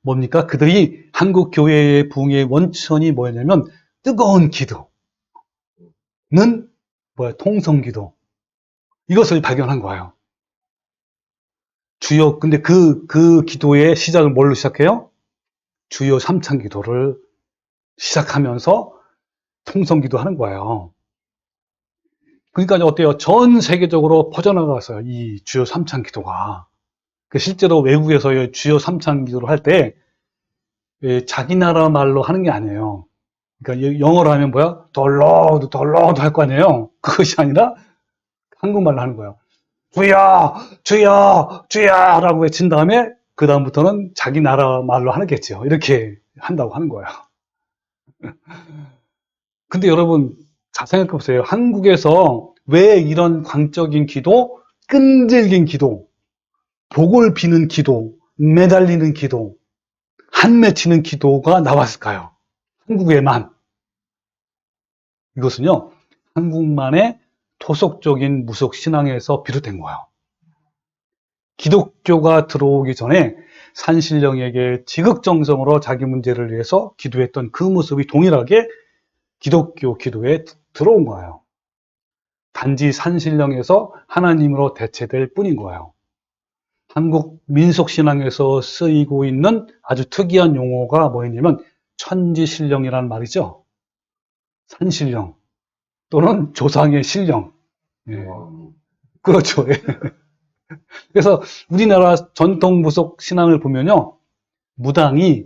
뭡니까? 그들이 한국 교회의 부흥의 원천이 뭐였냐면 뜨거운 기도는 통성기도 이것을 발견한 거예요. 주여 근데 그 기도의 시작을 뭘로 시작해요? 주여 삼창 기도를 시작하면서 통성기도 하는 거예요. 그러니까 어때요? 전 세계적으로 퍼져나갔어요. 이 주여 삼창 기도가. 실제로 외국에서 주여 삼창 기도를 할 때 자기 나라 말로 하는 게 아니에요. 그러니까 영어로 하면 뭐야? 덜러도 할 거 아니에요. 그것이 아니라 한국말로 하는 거예요. 주여, 주여, 주여라고 외친 다음에 그 다음부터는 자기 나라 말로 하겠죠. 이렇게 한다고 하는 거예요. 근데 여러분 잘 생각해 보세요. 한국에서 왜 이런 광적인 기도, 끈질긴 기도, 복을 비는 기도, 매달리는 기도, 한맺히는 기도가 나왔을까요? 한국에만. 이것은요, 한국만의 토속적인 무속 신앙에서 비롯된 거예요. 기독교가 들어오기 전에 산신령에게 지극정성으로 자기 문제를 위해서 기도했던 그 모습이 동일하게 기독교 기도에 들어온 거예요. 단지 산신령에서 하나님으로 대체될 뿐인 거예요. 한국 민속신앙에서 쓰이고 있는 아주 특이한 용어가 뭐였냐면 천지신령이라는 말이죠. 산신령 또는 조상의 신령. 예. 그렇죠. 예. 그래서 우리나라 전통 무속 신앙을 보면요. 무당이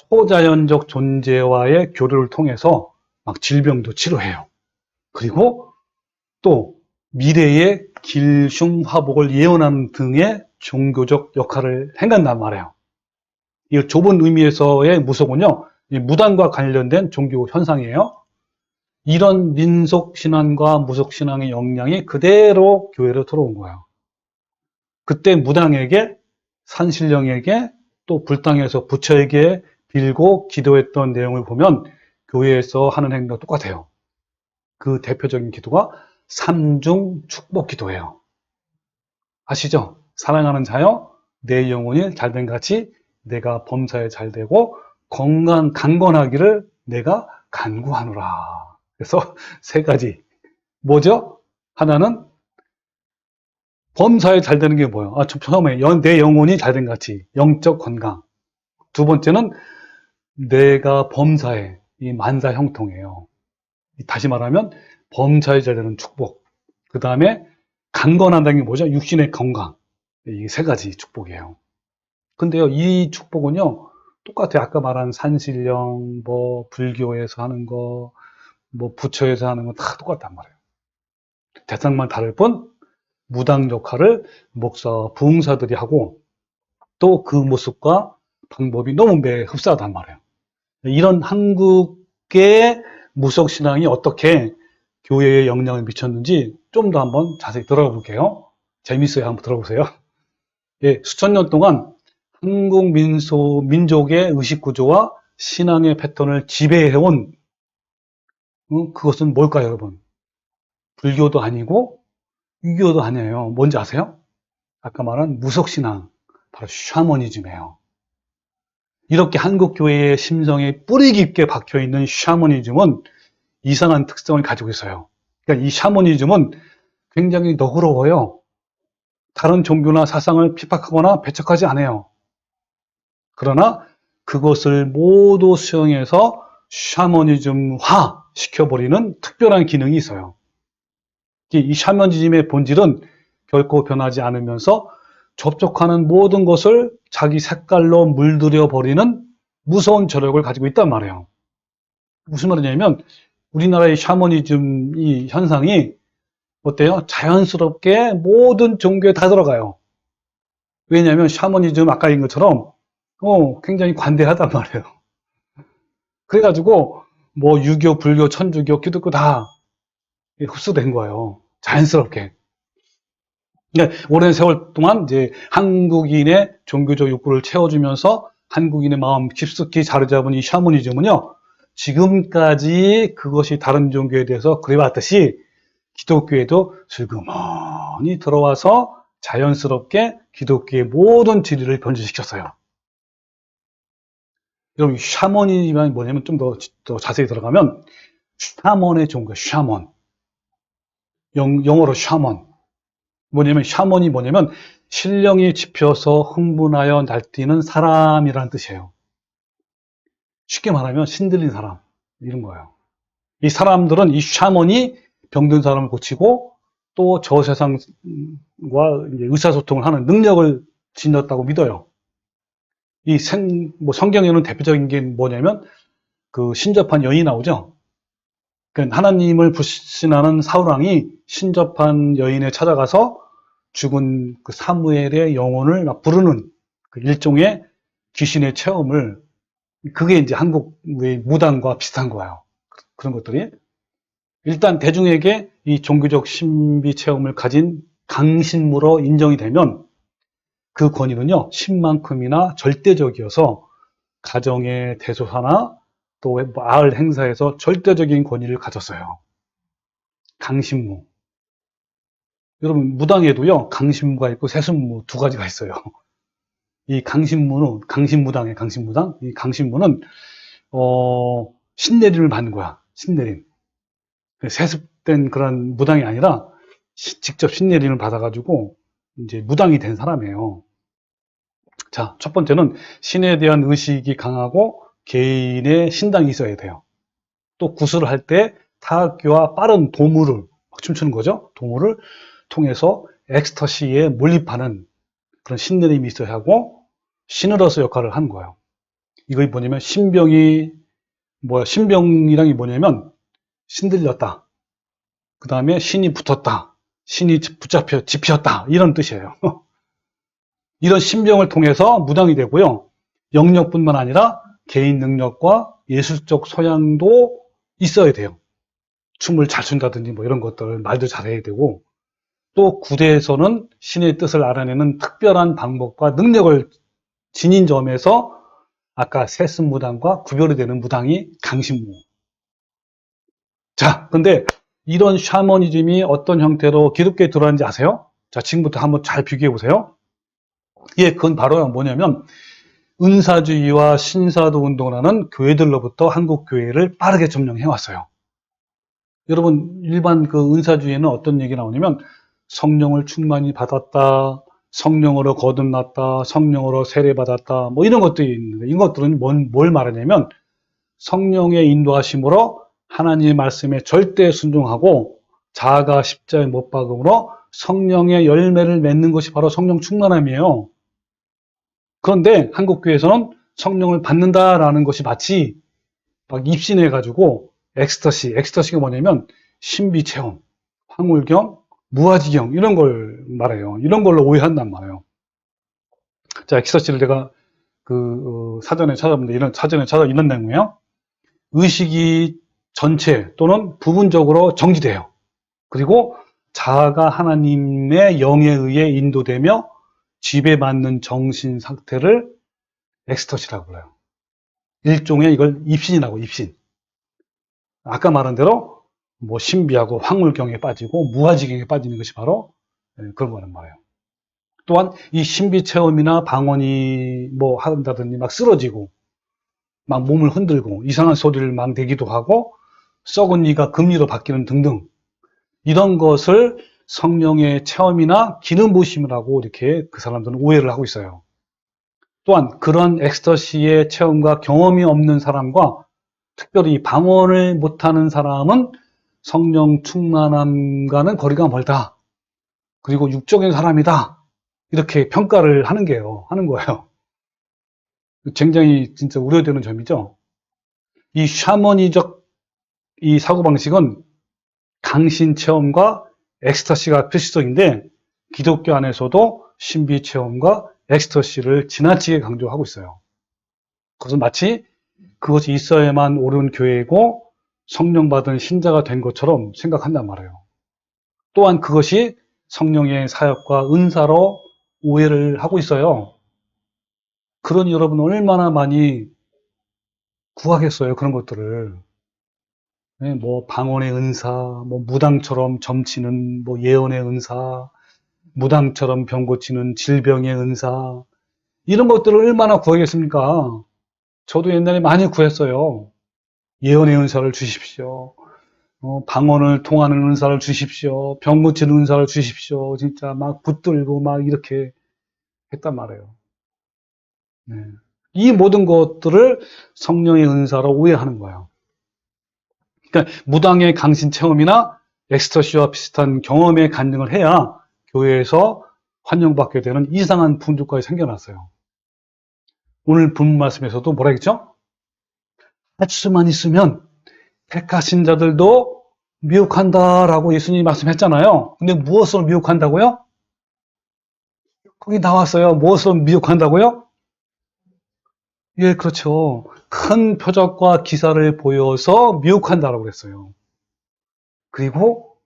초자연적 존재와의 교류를 통해서 막 질병도 치료해요. 그리고 또 미래의 길흉화복을 예언하는 등의 종교적 역할을 행한단 말이에요. 이 좁은 의미에서의 무속은요, 무당과 관련된 종교 현상이에요. 이런 민속신앙과 무속신앙의 영향이 그대로 교회로 들어온 거예요. 그때 무당에게, 산신령에게, 또 불당에서 부처에게 빌고 기도했던 내용을 보면 교회에서 하는 행동과 똑같아요. 그 대표적인 기도가 삼중 축복 기도예요. 아시죠? 사랑하는 자여, 내 영혼이 잘된 같이 내가 범사에 잘되고 강건하기를 내가 간구하노라. 그래서 세 가지. 뭐죠? 하나는 범사에 잘 되는 게 뭐예요? 처음에 내 영혼이 잘 된 같이 영적 건강. 두 번째는 내가 범사에 이 만사 형통이에요. 다시 말하면 범사에 잘 되는 축복. 그 다음에 강건한다는 게 뭐죠? 육신의 건강. 이 세 가지 축복이에요. 근데요, 이 축복은요, 똑같아요. 아까 말한 산신령, 뭐, 불교에서 하는 거, 뭐, 부처에서 하는 거 다 똑같단 말이에요. 대상만 다를 뿐, 무당 역할을 목사, 부흥사들이 하고, 또 그 모습과 방법이 너무 흡사하단 말이에요. 이런 한국의 무속신앙이 어떻게 교회에 영향을 미쳤는지 좀 더 한번 자세히 들어가 볼게요. 재밌어요. 한번 들어보세요. 예, 수천 년 동안 한국 민족의 의식구조와 신앙의 패턴을 지배해온 그것은 뭘까요, 여러분? 불교도 아니고 유교도 아니에요. 뭔지 아세요? 아까 말한 무속신앙, 바로 샤머니즘이에요. 이렇게 한국 교회의 심성에 뿌리 깊게 박혀있는 샤머니즘은 이상한 특성을 가지고 있어요. 그러니까 이 샤머니즘은 굉장히 너그러워요. 다른 종교나 사상을 핍박하거나 배척하지 않아요. 그러나 그것을 모두 수용해서 샤머니즘화 시켜버리는 특별한 기능이 있어요. 이 샤머니즘의 본질은 결코 변하지 않으면서 접촉하는 모든 것을 자기 색깔로 물들여 버리는 무서운 저력을 가지고 있단 말이에요. 무슨 말이냐면 우리나라의 샤머니즘 이 현상이 어때요? 자연스럽게 모든 종교에 다 들어가요. 왜냐하면 샤머니즘 아까 인 것처럼 굉장히 관대하단 말이에요. 그래가지고 뭐 유교, 불교, 천주교, 기독교 다 흡수된 거예요. 자연스럽게. 그러니까 오랜 세월 동안 이제 한국인의 종교적 욕구를 채워주면서 한국인의 마음 깊숙이 자리 잡은 이 샤머니즘은요, 지금까지 그것이 다른 종교에 대해서 그래왔듯이 기독교에도 슬그머니 들어와서 자연스럽게 기독교의 모든 진리를 변질시켰어요. 여러분, 샤머니즘이 뭐냐면 좀 더 자세히 들어가면 샤먼의 종교, 샤먼. 영어로 샤먼. 샤먼이 뭐냐면 신령이 짚혀서 흥분하여 날뛰는 사람이라는 뜻이에요. 쉽게 말하면 신들린 사람 이런 거예요. 이 사람들은 이 샤먼이 병든 사람을 고치고 또 저 세상과 의사소통을 하는 능력을 지녔다고 믿어요. 성경에는 대표적인 게 뭐냐면 그 신접한 여인이 나오죠. 하나님을 불신하는 사울왕이 신접한 여인에 찾아가서 죽은 그 사무엘의 영혼을 부르는 그 일종의 귀신의 체험을, 그게 이제 한국의 무당과 비슷한 거예요. 그런 것들이. 일단 대중에게 이 종교적 신비 체험을 가진 강신무로 인정이 되면 그 권위는요, 신만큼이나 절대적이어서 가정의 대소사나 또 마을 행사에서 절대적인 권위를 가졌어요. 강신무. 여러분, 무당에도요, 강신무가 있고 세순무 두 가지가 있어요. 이 강신무는, 강신무당이에요, 강신무당. 이 강신무는, 신내림을 받는 거야, 신내림. 세습된 그런 무당이 아니라 직접 신내림을 받아가지고 이제 무당이 된 사람이에요. 자, 첫 번째는 신에 대한 의식이 강하고 개인의 신당이 있어야 돼요. 또 구슬을 할 때 타악기와 빠른 도무를 막 춤추는 거죠. 도무를 통해서 엑스터시에 몰입하는 그런 신내림이 있어야 하고 신으로서 역할을 하는 거예요. 이거 뭐냐면 신병이란 게 뭐냐면 신들렸다. 그 다음에 신이 붙었다. 신이 집혔다. 이런 뜻이에요. 이런 신병을 통해서 무당이 되고요. 영역뿐만 아니라 개인 능력과 예술적 소양도 있어야 돼요. 춤을 잘 춘다든지 뭐 이런 것들, 말도 잘해야 되고, 또 구대에서는 신의 뜻을 알아내는 특별한 방법과 능력을 지닌 점에서 아까 세습무당과 구별이 되는 무당이 강신무. 자, 근데 이런 샤머니즘이 어떤 형태로 기독교에 들어왔는지 아세요? 자, 지금부터 한번 잘 비교해 보세요. 예, 그건 바로 뭐냐면 은사주의와 신사도 운동을 하는 교회들로부터 한국 교회를 빠르게 점령해 왔어요. 여러분, 일반 그 은사주의에는 어떤 얘기 나오냐면 성령을 충만히 받았다, 성령으로 거듭났다, 성령으로 세례받았다, 뭐 이런 것들이 있는데, 이것들은 뭘 말하냐면 성령의 인도하심으로 하나님의 말씀에 절대 순종하고 자아가 십자가에 못 박음으로 성령의 열매를 맺는 것이 바로 성령 충만함이에요. 그런데 한국교회에서는 성령을 받는다라는 것이 마치 막 입신해가지고 엑스터시가 뭐냐면 신비체험, 황홀경, 무아지경 이런 걸 말해요. 이런 걸로 오해한단 말이에요. 자, 엑스터시를 제가 사전에 찾아봤는데 이런 내용이에요. 의식이 전체 또는 부분적으로 정지돼요. 그리고 자아가 하나님의 영에 의해 인도되며 지배받는 정신 상태를 엑스터시라고 불러요. 일종의 이걸 입신이라고, 입신. 아까 말한 대로 뭐 신비하고 황홀경에 빠지고 무아지경에 빠지는 것이 바로 그런 거란 말이에요. 또한 이 신비 체험이나 방언이 뭐 한다든지 막 쓰러지고 막 몸을 흔들고 이상한 소리를 막 내기도 하고 썩은 이가 금리로 바뀌는 등등 이런 것을 성령의 체험이나 기름 부으심이라고 이렇게 그 사람들은 오해를 하고 있어요. 또한 그런 엑스터시의 체험과 경험이 없는 사람과 특별히 방언을 못하는 사람은 성령 충만함과는 거리가 멀다. 그리고 육적인 사람이다. 이렇게 평가를 하는 거예요. 굉장히 진짜 우려되는 점이죠. 이 샤머니적 이 사고방식은 강신 체험과 엑스터시가 필수적인데 기독교 안에서도 신비 체험과 엑스터시를 지나치게 강조하고 있어요. 그것은 마치 그것이 있어야만 옳은 교회이고 성령 받은 신자가 된 것처럼 생각한단 말이에요. 또한 그것이 성령의 사역과 은사로 오해를 하고 있어요. 그러니 여러분 얼마나 많이 구하겠어요, 그런 것들을. 네, 뭐 방언의 은사, 뭐 무당처럼 점치는 뭐 예언의 은사, 무당처럼 병 고치는 질병의 은사, 이런 것들을 얼마나 구하겠습니까? 저도 옛날에 많이 구했어요. 예언의 은사를 주십시오. 방언을 통하는 은사를 주십시오. 병 고치는 은사를 주십시오. 진짜 막 붙들고 막 이렇게 했단 말이에요. 네. 이 모든 것들을 성령의 은사로 오해하는 거예요. 그러니까 무당의 강신 체험이나 엑스터시와 비슷한 경험의 간증을 해야 교회에서 환영받게 되는 이상한 분들까지 생겨났어요. 오늘 본문 말씀에서도 뭐라 했죠? 할 수만 있으면 택하신 자들도 미혹한다라고 예수님이 말씀했잖아요. 근데 무엇으로 미혹한다고요? 거기 나왔어요. 무엇으로 미혹한다고요? 예, 그렇죠. 큰 표적과 기사를 보여서 미혹한다라고 그랬어요. 그리고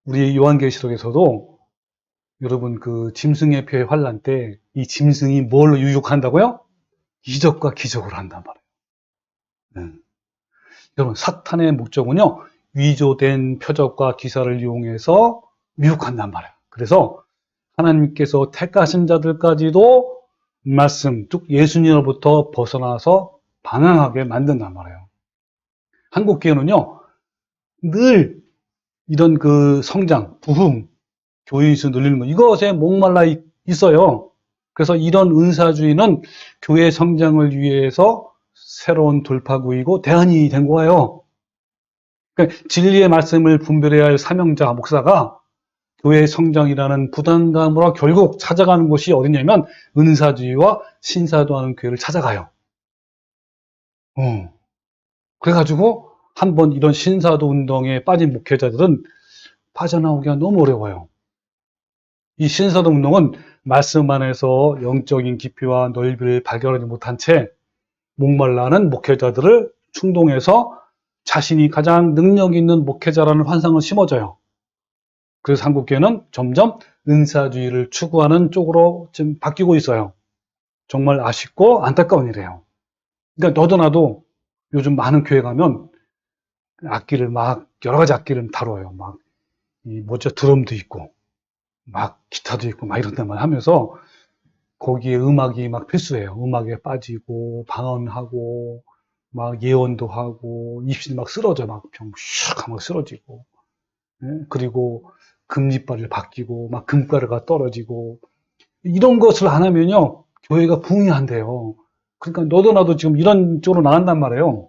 우리 요한계시록에서도 여러분 그 짐승의 표의 환란 때 이 짐승이 뭘로 유혹한다고요? 이적과 기적으로 한단 말이에요. 여러분 사탄의 목적은요 위조된 표적과 기사를 이용해서 미혹한단 말이에요. 그래서 하나님께서 택하신 자들까지도 말씀, 즉 예수님으로부터 벗어나서 방황하게 만든단 말이에요. 한국교회는요 늘 이런 그 성장, 부흥, 교회에서 늘리는 거 이것에 목말라 있어요. 그래서 이런 은사주의는 교회 성장을 위해서 새로운 돌파구이고 대안이 된 거예요. 그러니까 진리의 말씀을 분별해야 할 사명자, 목사가 교회 성장이라는 부담감으로 결국 찾아가는 곳이 어디냐면 은사주의와 신사도 하는 교회를 찾아가요. 그래가지고 한번 이런 신사도 운동에 빠진 목회자들은 빠져나오기가 너무 어려워요. 이 신사도 운동은 말씀 안에서 영적인 깊이와 넓이를 발견하지 못한 채 목말라하는 목회자들을 충동해서 자신이 가장 능력 있는 목회자라는 환상을 심어줘요. 그래서 한국교회는 점점 은사주의를 추구하는 쪽으로 지금 바뀌고 있어요. 정말 아쉽고 안타까운 일이에요. 그러니까 너도 나도 요즘 많은 교회 가면 악기를 막 여러 가지 악기를 다뤄요. 막 이 뭐죠 드럼도 있고 막 기타도 있고 막 이런 데만 하면서 거기에 음악이 막 필수예요. 음악에 빠지고, 방언하고, 막 예언도 하고, 입술 막 쓰러져, 막 병, 슉 하면 쓰러지고, 예? 그리고 금리빨을 바뀌고, 막 금가루가 떨어지고, 이런 것을 안 하면요, 교회가 부흥이 안 돼요. 그러니까 너도 나도 지금 이런 쪽으로 나간단 말이에요.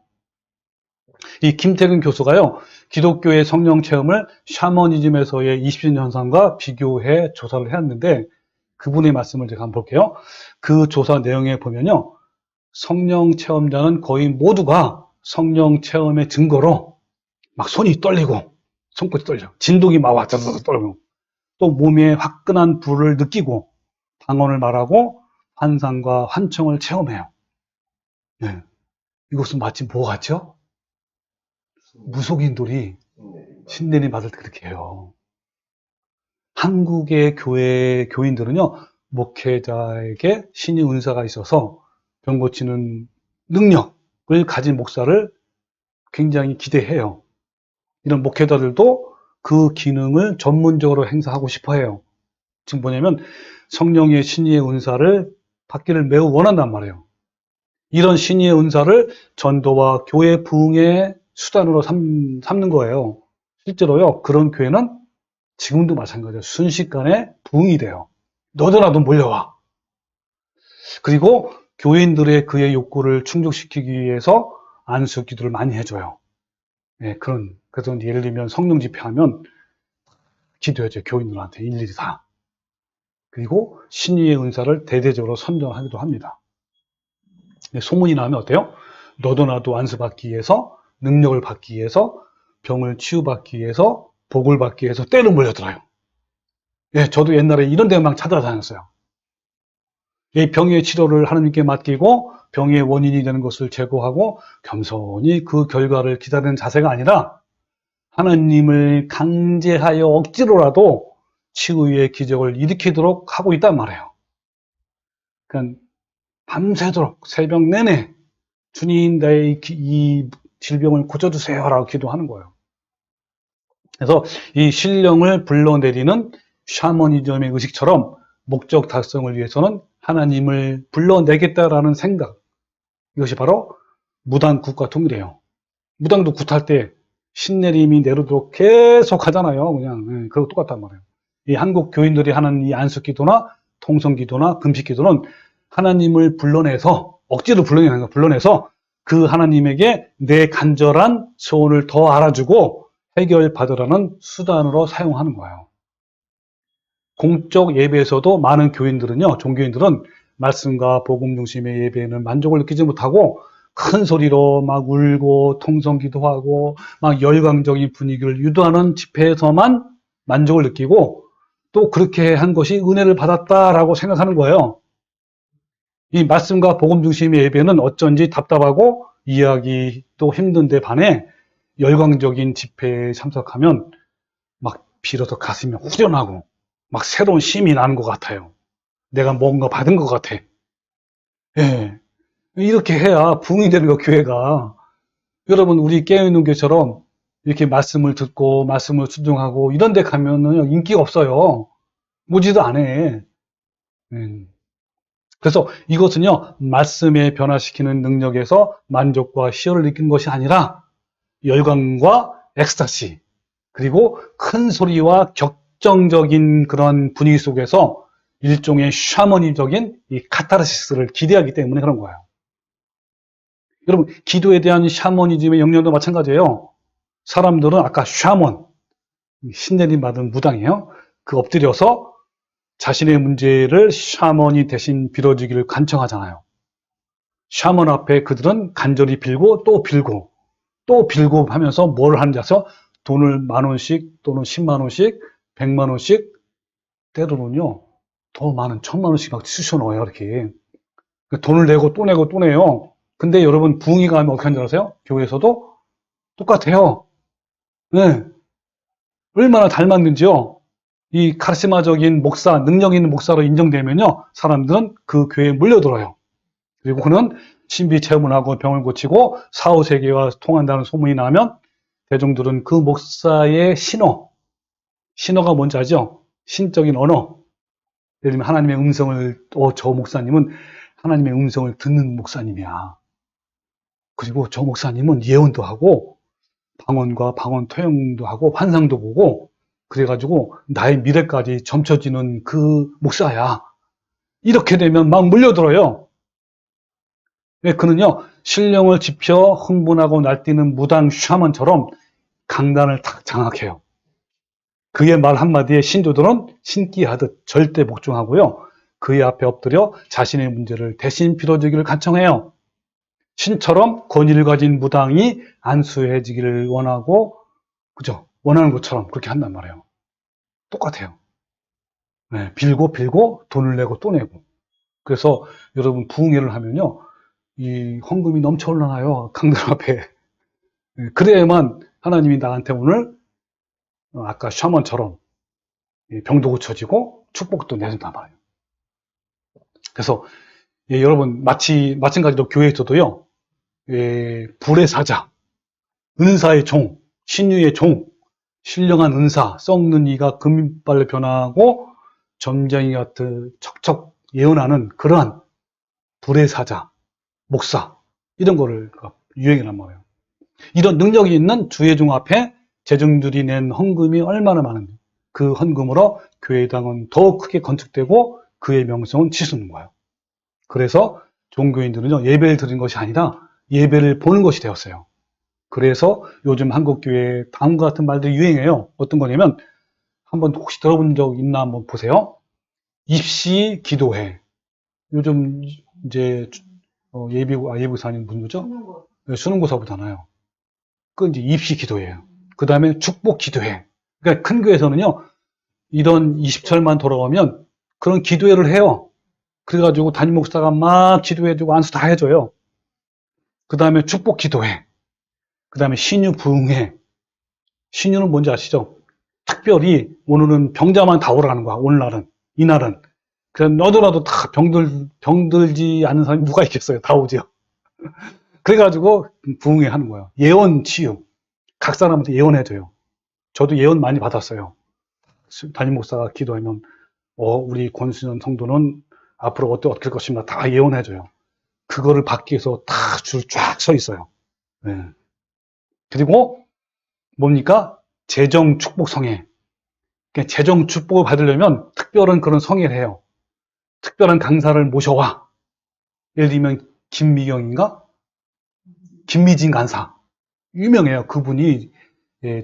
이 김태근 교수가요, 기독교의 성령 체험을 샤머니즘에서의 20년 현상과 비교해 조사를 해왔는데, 그분의 말씀을 제가 한번 볼게요. 그 조사 내용에 보면요, 성령 체험자는 거의 모두가 성령 체험의 증거로 막 손이 떨리고, 손끝이 떨려. 진동이 막 왔다 떨고, 또 몸에 화끈한 불을 느끼고, 방언을 말하고, 환상과 환청을 체험해요. 네. 이것은 마치 뭐 같죠? 무속인들이 신내림 받을 때 그렇게 해요. 한국의 교인들은요, 목회자에게 신의 은사가 있어서 병 고치는 능력을 가진 목사를 굉장히 기대해요. 이런 목회자들도 그 기능을 전문적으로 행사하고 싶어 해요. 지금 뭐냐면 성령의 신의 은사를 받기를 매우 원한단 말이에요. 이런 신의 은사를 전도와 교회 부흥의 수단으로 삼는 거예요. 실제로요, 그런 교회는 지금도 마찬가지예요. 순식간에 부흥이 돼요. 너도 나도 몰려와. 그리고 교인들의 그의 욕구를 충족시키기 위해서 안수 기도를 많이 해줘요. 네, 그래서 예를 들면 성령 집회하면 기도해줘요. 교인들한테 일일이 다. 그리고 신의의 은사를 대대적으로 선전하기도 합니다. 소문이 나면 어때요? 너도 나도 안수 받기 위해서, 능력을 받기 위해서, 병을 치유받기 위해서, 복을 받기 위해서 때로 몰려들어요. 예, 저도 옛날에 이런 데만 찾아다녔어요. 이 병의 치료를 하나님께 맡기고 병의 원인이 되는 것을 제거하고 겸손히 그 결과를 기다리는 자세가 아니라 하나님을 강제하여 억지로라도 치유의 기적을 일으키도록 하고 있단 말이에요. 그러니까 밤새도록 새벽 내내 주님 나의 이 질병을 고쳐주세요라고 기도하는 거예요. 그래서 이 신령을 불러내리는 샤머니즘의 의식처럼 목적 달성을 위해서는 하나님을 불러내겠다라는 생각, 이것이 바로 무당 국가 통일이에요. 무당도 굿할 때 신내림이 내려도록 계속 하잖아요. 그냥 그거 똑같단 말이에요. 이 한국 교인들이 하는 이 안수기도나 통성기도나 금식기도는 하나님을 불러내서 억지로 불러내는 거, 불러내서 그 하나님에게 내 간절한 소원을 더 알아주고 해결받으라는 수단으로 사용하는 거예요. 공적 예배에서도 많은 교인들은요, 종교인들은 말씀과 복음 중심의 예배에는 만족을 느끼지 못하고 큰 소리로 막 울고 통성기도하고 막 열광적인 분위기를 유도하는 집회에서만 만족을 느끼고 또 그렇게 한 것이 은혜를 받았다라고 생각하는 거예요. 이 말씀과 복음 중심의 예배는 어쩐지 답답하고 이해하기도 힘든데 반해 열광적인 집회에 참석하면 막 비로소 가슴이 후련하고 막 새로운 힘이 나는 것 같아요. 내가 뭔가 받은 것 같아. 예. 이렇게 해야 부흥이 되는 거, 교회가. 여러분, 우리 깨어있는 교회처럼 이렇게 말씀을 듣고, 말씀을 순종하고, 이런 데 가면은 인기가 없어요. 오지도 않아. 그래서 이것은요, 말씀에 변화시키는 능력에서 만족과 희열을 느끼는 것이 아니라, 열광과 엑스타시, 그리고 큰 소리와 격정적인 그런 분위기 속에서 일종의 샤머니적인 이 카타르시스를 기대하기 때문에 그런 거예요. 여러분, 기도에 대한 샤머니즘의 영향도 마찬가지예요. 사람들은 아까 샤먼, 신내림 받은 무당이에요. 그 엎드려서 자신의 문제를 샤먼이 대신 빌어주기를 간청하잖아요. 샤먼 앞에 그들은 간절히 빌고 또 빌고 또 빌고 하면서 뭘 하는지 아세요? 돈을 10,000원씩 또는 100,000원씩 100,000원씩 때로는요 더 많은 1,000,000원씩 막 쑤셔 넣어요. 이렇게 돈을 내고 또 내고 또 내요. 근데 여러분 부흥이가 하면 어떻게 하는지 아세요? 교회에서도 똑같아요. 네. 얼마나 닮았는지요. 이 카리스마적인 목사, 능력 있는 목사로 인정되면요 사람들은 그 교회에 몰려들어요. 그리고 그는 신비 체험을 하고 병을 고치고 사후세계와 통한다는 소문이 나면 대중들은 그 목사의 신어가 뭔지 알죠? 신적인 언어. 예를 들면 하나님의 음성을, 저 목사님은 하나님의 음성을 듣는 목사님이야. 그리고 저 목사님은 예언도 하고 방언과 방언 토형도 하고 환상도 보고 그래가지고 나의 미래까지 점쳐지는 그 목사야. 이렇게 되면 막 몰려들어요. 왜? 그는요, 신령을 지펴 흥분하고 날뛰는 무당 샤먼처럼 강단을 탁 장악해요. 그의 말 한마디에 신도들은 신기하듯 절대 복종하고요. 그의 앞에 엎드려 자신의 문제를 대신 빌어주기를 간청해요. 신처럼 권위를 가진 무당이 안수해지기를 원하고, 그죠? 원하는 것처럼 그렇게 한단 말이에요. 똑같아요. 네, 빌고 돈을 내고 또 내고. 그래서 여러분 부흥회를 하면요, 이 헌금이 넘쳐 올라나요. 강들 앞에. 네, 그래야만 하나님이 나한테 오늘 아까 샤먼처럼 병도 고쳐지고 축복도 내준단 말이에요. 그래서 여러분 마찬가지로 교회에서도요, 불의 사자, 은사의 종, 신유의 종, 신령한 은사, 썩는 이가 금발로 변하고 점쟁이 같은 척척 예언하는 그러한 불의 사자, 목사 이런 거를 유행이란 말이에요. 이런 능력이 있는 주회종 앞에 재정들이 낸 헌금이 얼마나 많은지 그 헌금으로 교회당은 더 크게 건축되고 그의 명성은 치솟는 거예요. 그래서 종교인들은요, 예배를 드리는 것이 아니라 예배를 보는 것이 되었어요. 그래서 요즘 한국교회에 다음과 같은 말들이 유행해요. 어떤 거냐면 한번 혹시 들어본 적 있나 한번 보세요. 입시 기도회. 요즘 이제 예비고사님 분이죠? 수능고사보잖아요. 그건 이제 입시 기도회예요. 그 다음에 축복 기도회. 그러니까 큰 교회에서는요, 이런 20철만 돌아오면 그런 기도회를 해요. 그래가지고 담임 목사가 막 기도해주고 안수 다 해줘요. 그 다음에 축복 기도회. 그 다음에 신유 부흥회. 신유는 뭔지 아시죠? 특별히 오늘은 병자만 다 오라는 거야. 오늘날은. 이날은. 그냥 너도나도 다 병들지 않은 사람이 누가 있겠어요. 다 오지요. 그래가지고 부흥회 하는 거예요. 예언 치유. 각 사람한테 예언해줘요. 저도 예언 많이 받았어요. 담임 목사가 기도하면 우리 권순현 성도는 앞으로 어떻게 될 것입니다. 다 예언해줘요. 그거를 받기 위해서 다 줄 쫙 서 있어요. 네. 그리고 뭡니까? 재정 축복 성회. 재정 축복을 받으려면 특별한 그런 성회를 해요. 특별한 강사를 모셔와. 예를 들면 김미경인가? 김미진 강사. 유명해요. 그분이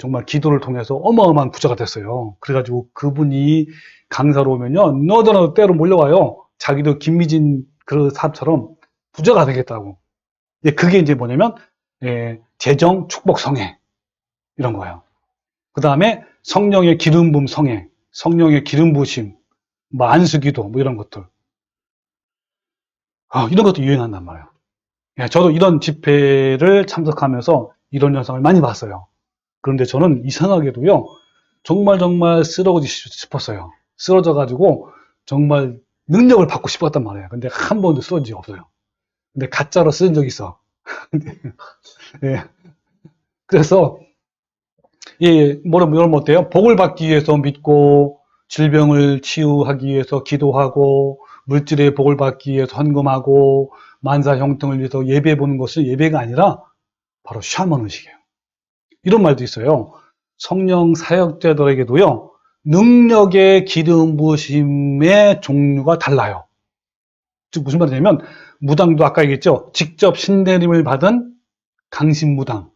정말 기도를 통해서 어마어마한 부자가 됐어요. 그래가지고 그분이 강사로 오면요, 너도 때로 몰려와요. 자기도 김미진 그 사람처럼 부자가 되겠다고. 그게 이제 뭐냐면 재정 축복 성회 이런 거예요. 그 다음에 성령의 기름 부음 성회, 성령의 기름 부으심, 뭐 안수기도 뭐 이런 것들. 이런 것도 유행한단 말이에요. 저도 이런 집회를 참석하면서 이런 현상을 많이 봤어요. 그런데 저는 이상하게도요, 정말 쓰러지고 싶었어요. 쓰러져가지고 정말 능력을 받고 싶었단 말이에요. 근데 한 번도 쓰러진 적이 없어요. 근데 가짜로 쓰인 적이 있어. 예. 그래서 뭐라면 어때요? 복을 받기 위해서 믿고 질병을 치유하기 위해서 기도하고 물질의 복을 받기 위해서 헌금하고 만사 형통을 위해서 예배 보는 것은 예배가 아니라 바로 샤먼 의식이에요. 이런 말도 있어요. 성령 사역자들에게도요, 능력의 기름 부으심의 종류가 달라요. 즉 무슨 말이냐면 무당도 아까 얘기했죠. 직접 신내림을 받은 강신무당이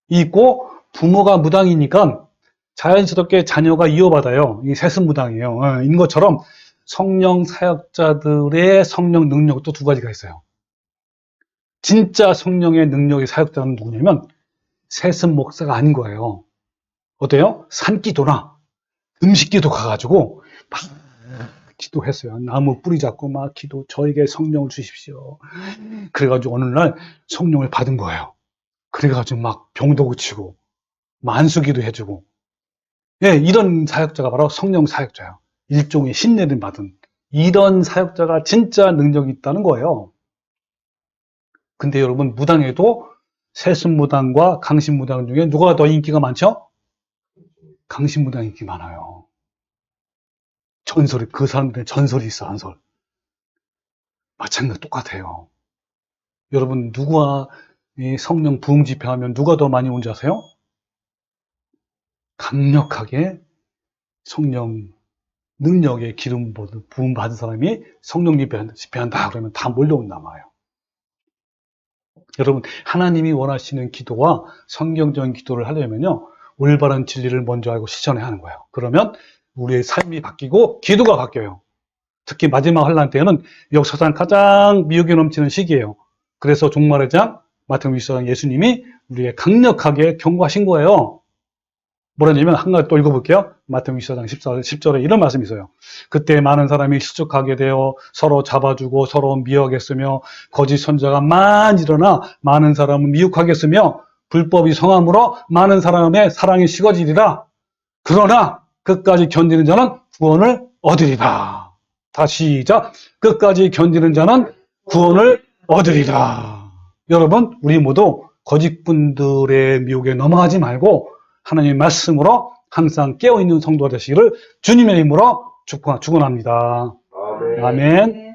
있고 부모가 무당이니까 자연스럽게 자녀가 이어받아요. 이 세습무당이에요. 인 것처럼 성령 사역자들의 성령 능력도 두 가지가 있어요. 진짜 성령의 능력의 사역자는 누구냐면 세습 목사가 아닌 거예요. 어때요? 산기도나 음식기도 가가지고 막 기도했어요. 나무 뿌리 잡고 막 저에게 성령을 주십시오. 그래가지고 어느 날 성령을 받은 거예요. 그래가지고 막 병도 고치고 만수기도 해주고, 이런 사역자가 바로 성령 사역자예요. 일종의 신내림 받은 이런 사역자가 진짜 능력이 있다는 거예요. 근데 여러분 무당에도 세습무당과 강신무당 중에 누가 더 인기가 많죠? 강신무당 인기 많아요. 전설이, 그 사람들의 전설이 있어, 전설. 마찬가지로 똑같아요. 여러분, 누가 이 성령 부흥 집회하면 누가 더 많이 온지 아세요? 강력하게 성령 능력의 기름 부음 받은 사람이 성령 집회한다 그러면 다 몰려온단 말이에요. 여러분, 하나님이 원하시는 기도와 성경적인 기도를 하려면요, 올바른 진리를 먼저 알고 실천해야 하는 거예요. 그러면 우리의 삶이 바뀌고 기도가 바뀌어요. 특히 마지막 환란 때는 역사상 가장 미혹이 넘치는 시기예요. 그래서 종말의 장 마태복음 24장 예수님이 우리에게 강력하게 경고하신 거예요. 뭐라냐면 한 가지 또 읽어볼게요. 마태복음 24장 10절에 이런 말씀이 있어요. 그때 많은 사람이 수척하게 되어 서로 잡아주고 서로 미워하겠으며 거짓 선자가 많이 일어나 많은 사람을 미혹하겠으며 불법이 성함으로 많은 사람의 사랑이 식어지리라. 그러나 끝까지 견디는 자는 구원을 얻으리라. 다시 시작. 끝까지 견디는 자는 구원을 얻으리라. 여러분, 우리 모두 거짓분들의 미혹에 넘어가지 말고 하나님의 말씀으로 항상 깨어있는 성도가 되시기를 주님의 이름으로 축원합니다. 아멘.